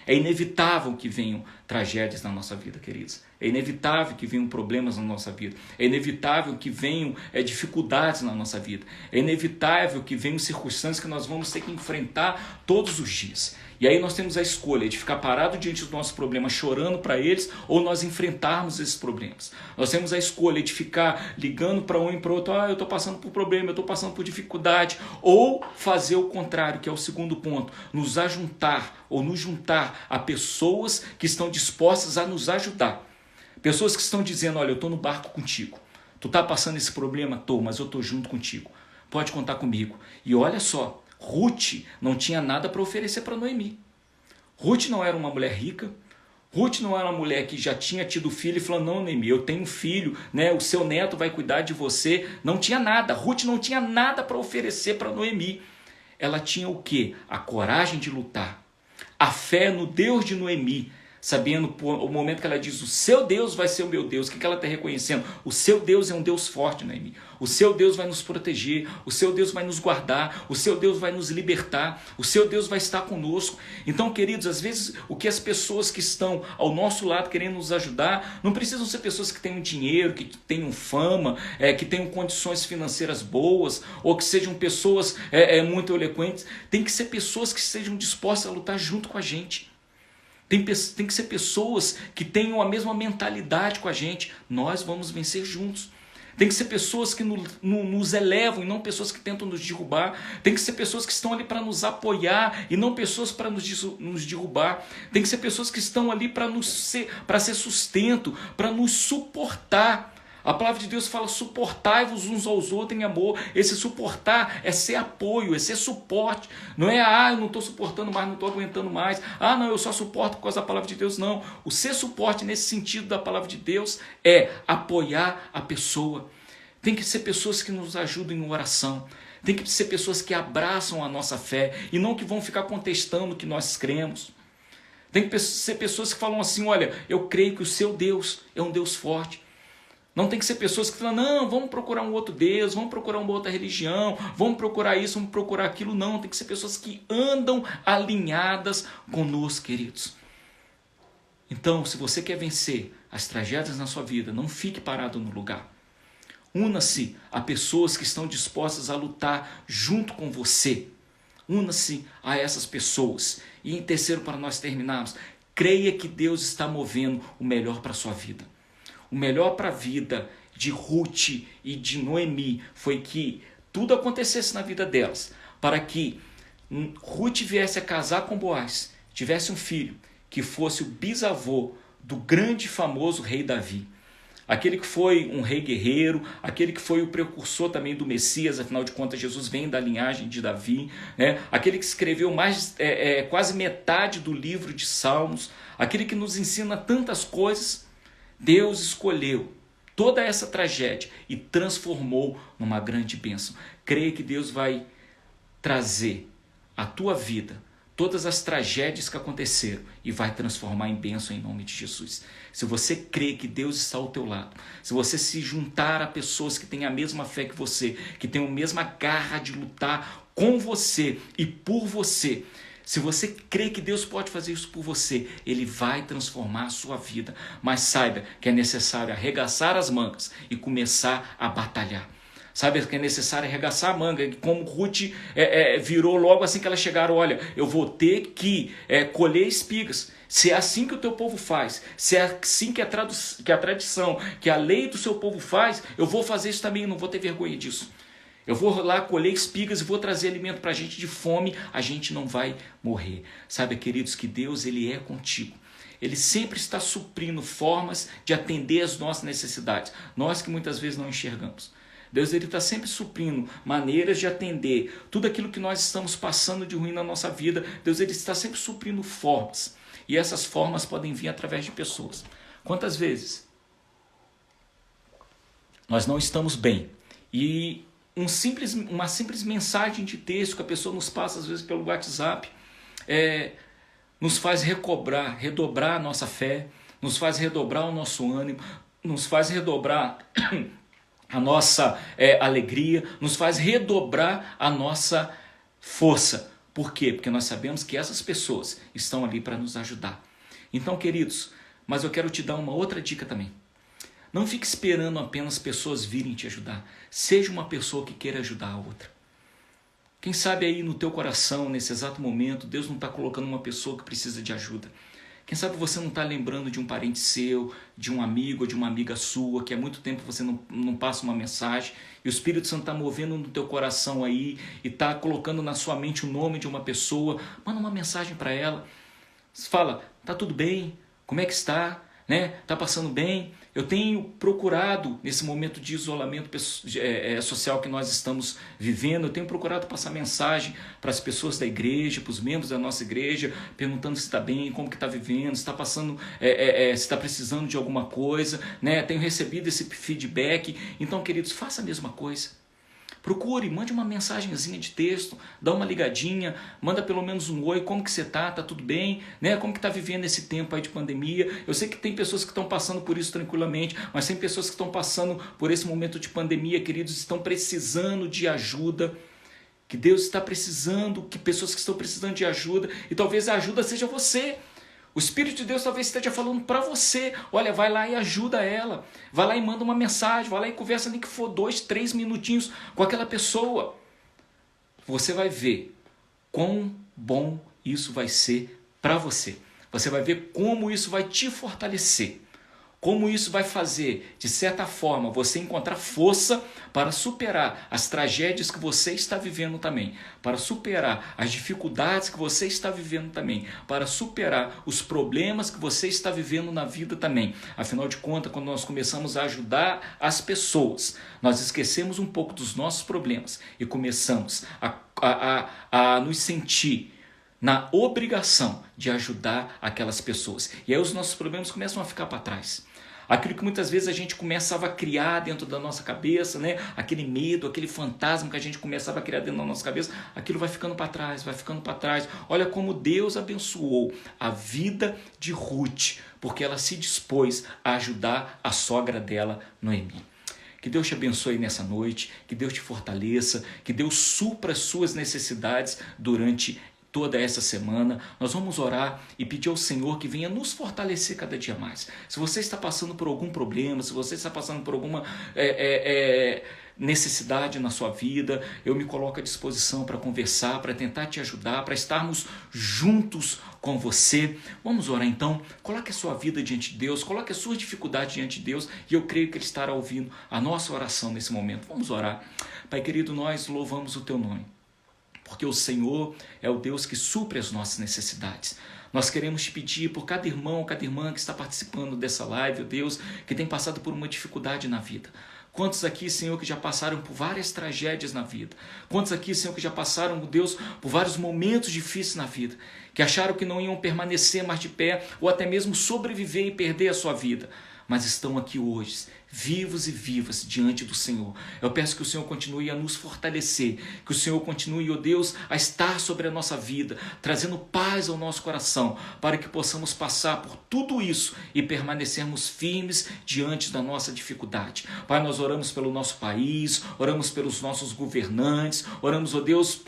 É inevitável que venham tragédias na nossa vida, queridos. É inevitável que venham problemas na nossa vida. É inevitável que venham dificuldades na nossa vida. É inevitável que venham circunstâncias que nós vamos ter que enfrentar todos os dias. E aí nós temos a escolha de ficar parado diante dos nossos problemas, chorando para eles, ou nós enfrentarmos esses problemas. Nós temos a escolha de ficar ligando para um e para o outro, eu estou passando por problema, eu estou passando por dificuldade, ou fazer o contrário, que é o segundo ponto, nos ajuntar ou nos juntar a pessoas que estão dispostas a nos ajudar. Pessoas que estão dizendo, olha, eu estou no barco contigo. Tu está passando esse problema? Estou, mas eu estou junto contigo. Pode contar comigo. E olha só, Ruth não tinha nada para oferecer para Noemi. Ruth não era uma mulher rica. Ruth não era uma mulher que já tinha tido filho e falou, não, Noemi, eu tenho um filho, né? O seu neto vai cuidar de você. Não tinha nada. Ruth não tinha nada para oferecer para Noemi. Ela tinha o quê? A coragem de lutar. A fé no Deus de Noemi. Sabendo o momento que ela diz, o seu Deus vai ser o meu Deus. O que ela está reconhecendo? O seu Deus é um Deus forte, Noemi. O seu Deus vai nos proteger. O seu Deus vai nos guardar. O seu Deus vai nos libertar. O seu Deus vai estar conosco. Então, queridos, às vezes o que as pessoas que estão ao nosso lado querendo nos ajudar, não precisam ser pessoas que tenham dinheiro, que tenham fama, que tenham condições financeiras boas, ou que sejam pessoas muito eloquentes. Tem que ser pessoas que estejam dispostas a lutar junto com a gente. Tem que ser pessoas que tenham a mesma mentalidade com a gente. Nós vamos vencer juntos. Tem que ser pessoas que nos elevam e não pessoas que tentam nos derrubar. Tem que ser pessoas que estão ali para nos apoiar e não pessoas para nos derrubar. Tem que ser pessoas que estão ali para ser sustento, para nos suportar. A palavra de Deus fala, suportai-vos uns aos outros em amor. Esse suportar é ser apoio, é ser suporte. Não é, eu não estou suportando mais, não estou aguentando mais. Não, eu só suporto por causa da palavra de Deus. Não, o ser suporte nesse sentido da palavra de Deus é apoiar a pessoa. Tem que ser pessoas que nos ajudem em oração. Tem que ser pessoas que abraçam a nossa fé e não que vão ficar contestando o que nós cremos. Tem que ser pessoas que falam assim, olha, eu creio que o seu Deus é um Deus forte. Não tem que ser pessoas que falam, não, vamos procurar um outro Deus, vamos procurar uma outra religião, vamos procurar isso, vamos procurar aquilo. Não, tem que ser pessoas que andam alinhadas conosco, queridos. Então, se você quer vencer as tragédias na sua vida, não fique parado no lugar. Una-se a pessoas que estão dispostas a lutar junto com você. Una-se a essas pessoas. E em terceiro, para nós terminarmos, creia que Deus está movendo o melhor para a sua vida. O melhor para a vida de Ruth e de Noemi foi que tudo acontecesse na vida delas, para que Ruth viesse a casar com Boaz, tivesse um filho, que fosse o bisavô do grande e famoso rei Davi. Aquele que foi um rei guerreiro, aquele que foi o precursor também do Messias, afinal de contas Jesus vem da linhagem de Davi, né? Aquele que escreveu quase metade do livro de Salmos, aquele que nos ensina tantas coisas. Deus escolheu toda essa tragédia e transformou numa grande bênção. Creia que Deus vai trazer à tua vida todas as tragédias que aconteceram e vai transformar em bênção em nome de Jesus. Se você crê que Deus está ao teu lado, se você se juntar a pessoas que têm a mesma fé que você, que têm a mesma garra de lutar com você e por você, se você crê que Deus pode fazer isso por você, Ele vai transformar a sua vida. Mas saiba que é necessário arregaçar as mangas e começar a batalhar. Sabe que é necessário arregaçar a manga, como Ruth virou logo assim que elas chegaram, olha, eu vou ter que colher espigas. Se é assim que o teu povo faz, se é assim que a tradição, que a lei do seu povo faz, eu vou fazer isso também, não vou ter vergonha disso. Eu vou lá colher espigas e vou trazer alimento para a gente de fome, a gente não vai morrer. Sabe, queridos, que Deus ele é contigo. Ele sempre está suprindo formas de atender às nossas necessidades, nós que muitas vezes não enxergamos. Deus ele está sempre suprindo maneiras de atender tudo aquilo que nós estamos passando de ruim na nossa vida. Deus ele está sempre suprindo formas. E essas formas podem vir através de pessoas. Quantas vezes nós não estamos bem e uma simples mensagem de texto que a pessoa nos passa às vezes pelo WhatsApp nos faz redobrar a nossa fé, nos faz redobrar o nosso ânimo, nos faz redobrar a nossa alegria, nos faz redobrar a nossa força. Por quê? Porque nós sabemos que essas pessoas estão ali para nos ajudar. Então, queridos, mas eu quero te dar uma outra dica também. Não fique esperando apenas pessoas virem te ajudar. Seja uma pessoa que queira ajudar a outra. Quem sabe aí no teu coração, nesse exato momento, Deus não está colocando uma pessoa que precisa de ajuda. Quem sabe você não está lembrando de um parente seu, de um amigo ou de uma amiga sua, que há muito tempo você não passa uma mensagem, e o Espírito Santo está movendo no teu coração aí, e está colocando na sua mente o nome de uma pessoa. Manda uma mensagem para ela. Fala, tá tudo bem? Como é que está? né? Tá passando bem? Eu tenho procurado, nesse momento de isolamento social que nós estamos vivendo, eu tenho procurado passar mensagem para as pessoas da igreja, para os membros da nossa igreja, perguntando se está bem, como que está vivendo, se está passando, se está precisando de alguma coisa, né? Tenho recebido esse feedback. Então, queridos, faça a mesma coisa. Procure, mande uma mensagenzinha de texto, dá uma ligadinha, manda pelo menos um oi, como que você tá tudo bem, né? Como que tá vivendo esse tempo aí de pandemia? Eu sei que tem pessoas que estão passando por isso tranquilamente, mas tem pessoas que estão passando por esse momento de pandemia, queridos, estão precisando de ajuda, que Deus está precisando, que pessoas que estão precisando de ajuda, e talvez a ajuda seja você. O Espírito de Deus talvez esteja falando para você, olha, vai lá e ajuda ela, vai lá e manda uma mensagem, vai lá e conversa nem que for 2, 3 minutinhos com aquela pessoa. Você vai ver quão bom isso vai ser para você. Você vai ver como isso vai te fortalecer. Como isso vai fazer, de certa forma, você encontrar força para superar as tragédias que você está vivendo também, para superar as dificuldades que você está vivendo também, para superar os problemas que você está vivendo na vida também. Afinal de contas, quando nós começamos a ajudar as pessoas, nós esquecemos um pouco dos nossos problemas e começamos a nos sentir na obrigação de ajudar aquelas pessoas. E aí os nossos problemas começam a ficar para trás. Aquilo que muitas vezes a gente começava a criar dentro da nossa cabeça, né? Aquele medo, aquele fantasma que a gente começava a criar dentro da nossa cabeça, aquilo vai ficando para trás, vai ficando para trás. Olha como Deus abençoou a vida de Ruth, porque ela se dispôs a ajudar a sogra dela, Noemi. Que Deus te abençoe nessa noite, que Deus te fortaleça, que Deus supra as suas necessidades durante toda essa semana. Nós vamos orar e pedir ao Senhor que venha nos fortalecer cada dia mais. Se você está passando por algum problema, se você está passando por alguma necessidade na sua vida, eu me coloco à disposição para conversar, para tentar te ajudar, para estarmos juntos com você. Vamos orar então. Coloque a sua vida diante de Deus, coloque a sua dificuldade diante de Deus, e eu creio que Ele estará ouvindo a nossa oração nesse momento. Vamos orar. Pai querido, nós louvamos o Teu nome, porque o Senhor é o Deus que supre as nossas necessidades. Nós queremos te pedir por cada irmão, cada irmã que está participando dessa live, ó Deus, que tem passado por uma dificuldade na vida. Quantos aqui, Senhor, que já passaram por várias tragédias na vida? Quantos aqui, Senhor, que já passaram, ó Deus, por vários momentos difíceis na vida? Que acharam que não iam permanecer mais de pé, ou até mesmo sobreviver e perder a sua vida, mas estão aqui hoje, vivos e vivas diante do Senhor. Eu peço que o Senhor continue a nos fortalecer, que o Senhor continue, ó Deus, a estar sobre a nossa vida, trazendo paz ao nosso coração, para que possamos passar por tudo isso e permanecermos firmes diante da nossa dificuldade. Pai, nós oramos pelo nosso país, oramos pelos nossos governantes, oramos, ó Deus,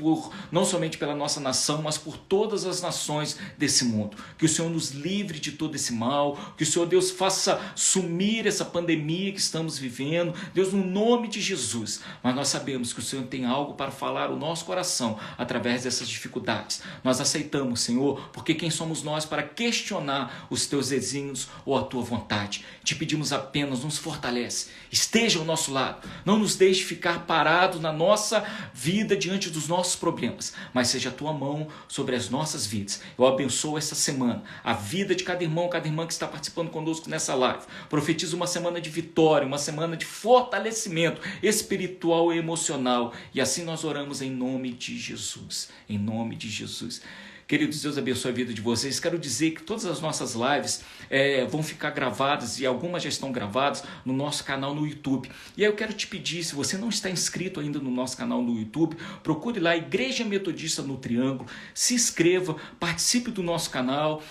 não somente pela nossa nação, mas por todas as nações desse mundo. Que o Senhor nos livre de todo esse mal, que o Senhor, Deus, faça sumir essa pandemia que estamos vivendo, Deus, no nome de Jesus. Mas nós sabemos que o Senhor tem algo para falar ao nosso coração através dessas dificuldades. Nós aceitamos, Senhor, porque quem somos nós para questionar os teus desígnios ou a tua vontade? Te pedimos apenas, nos fortalece, esteja ao nosso lado, não nos deixe ficar parados na nossa vida diante dos nossos problemas, mas seja a tua mão sobre as nossas vidas. Eu abençoo essa semana, a vida de cada irmão, cada irmã que está participando conosco nessa live. Profetizo uma semana de vitória, uma semana de fortalecimento espiritual e emocional. E assim nós oramos em nome de Jesus. Em nome de Jesus. Queridos, Deus abençoe a vida de vocês. Quero dizer que todas as nossas lives vão ficar gravadas, e algumas já estão gravadas no nosso canal no YouTube. E aí eu quero te pedir, se você não está inscrito ainda no nosso canal no YouTube, procure lá Igreja Metodista no Triângulo, se inscreva, participe do nosso canal,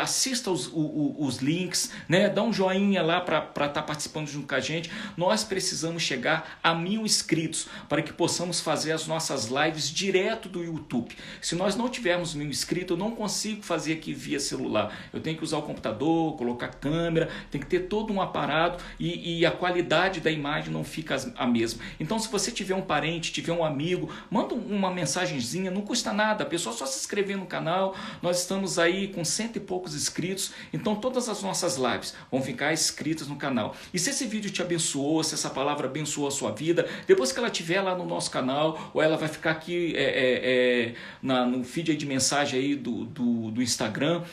assista os links, né? Dá um joinha lá para estar participando junto com a gente. Nós precisamos chegar a 1000 inscritos para que possamos fazer as nossas lives direto do YouTube. Se nós não tivermos 1000 inscritos, eu não consigo fazer aqui via celular. Eu tenho que usar o computador, colocar câmera, tem que ter todo um aparato, e a qualidade da imagem não fica a mesma. Então, se você tiver um parente, tiver um amigo, manda uma mensagenzinha, não custa nada, a pessoa só se inscrever no canal. Nós estamos aí com 100 e poucos inscritos, então todas as nossas lives vão ficar inscritas no canal. E se esse vídeo te abençoou, se essa palavra abençoou a sua vida, depois que ela estiver lá no nosso canal, ou ela vai ficar aqui no feed aí de mensagem aí do Instagram,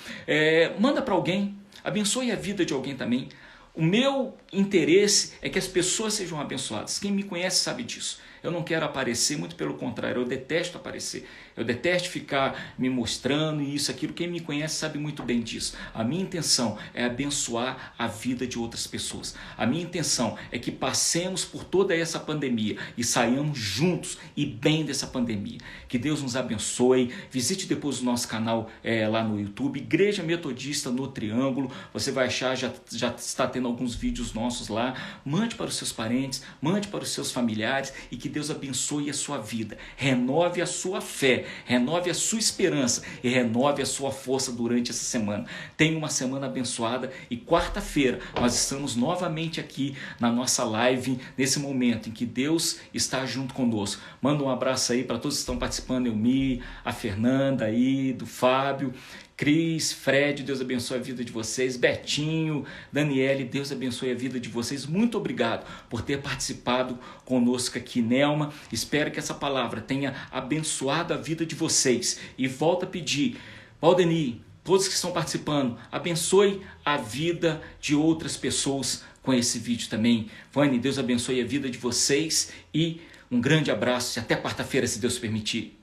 manda para alguém. abençoe a vida de alguém também. O meu interesse é que as pessoas sejam abençoadas. Quem me conhece sabe disso. Eu não quero aparecer, muito pelo contrário, eu detesto aparecer. Eu detesto ficar me mostrando e isso, aquilo. Quem me conhece sabe muito bem disso. A minha intenção é abençoar a vida de outras pessoas. A minha intenção é que passemos por toda essa pandemia e saiamos juntos e bem dessa pandemia. Que Deus nos abençoe. Visite depois o nosso canal lá no YouTube, Igreja Metodista no Triângulo. Você vai achar, já está tendo alguns vídeos nossos lá. Mande para os seus parentes, mande para os seus familiares e que Deus abençoe a sua vida. Renove a sua fé, renove a sua esperança e renove a sua força durante essa semana. Tenha uma semana abençoada e quarta-feira nós estamos novamente aqui na nossa live, nesse momento em que Deus está junto conosco. Manda um abraço aí para todos que estão participando, Elmi, a Fernanda aí, do Fábio, Cris, Fred, Deus abençoe a vida de vocês, Betinho, Daniele, Deus abençoe a vida de vocês. Muito obrigado por ter participado conosco aqui, Nelma. Espero que essa palavra tenha abençoado a vida de vocês. E volto a pedir, Valdeni, todos que estão participando, abençoe a vida de outras pessoas com esse vídeo também. Vânia, Deus abençoe a vida de vocês e um grande abraço e até quarta-feira, se Deus permitir.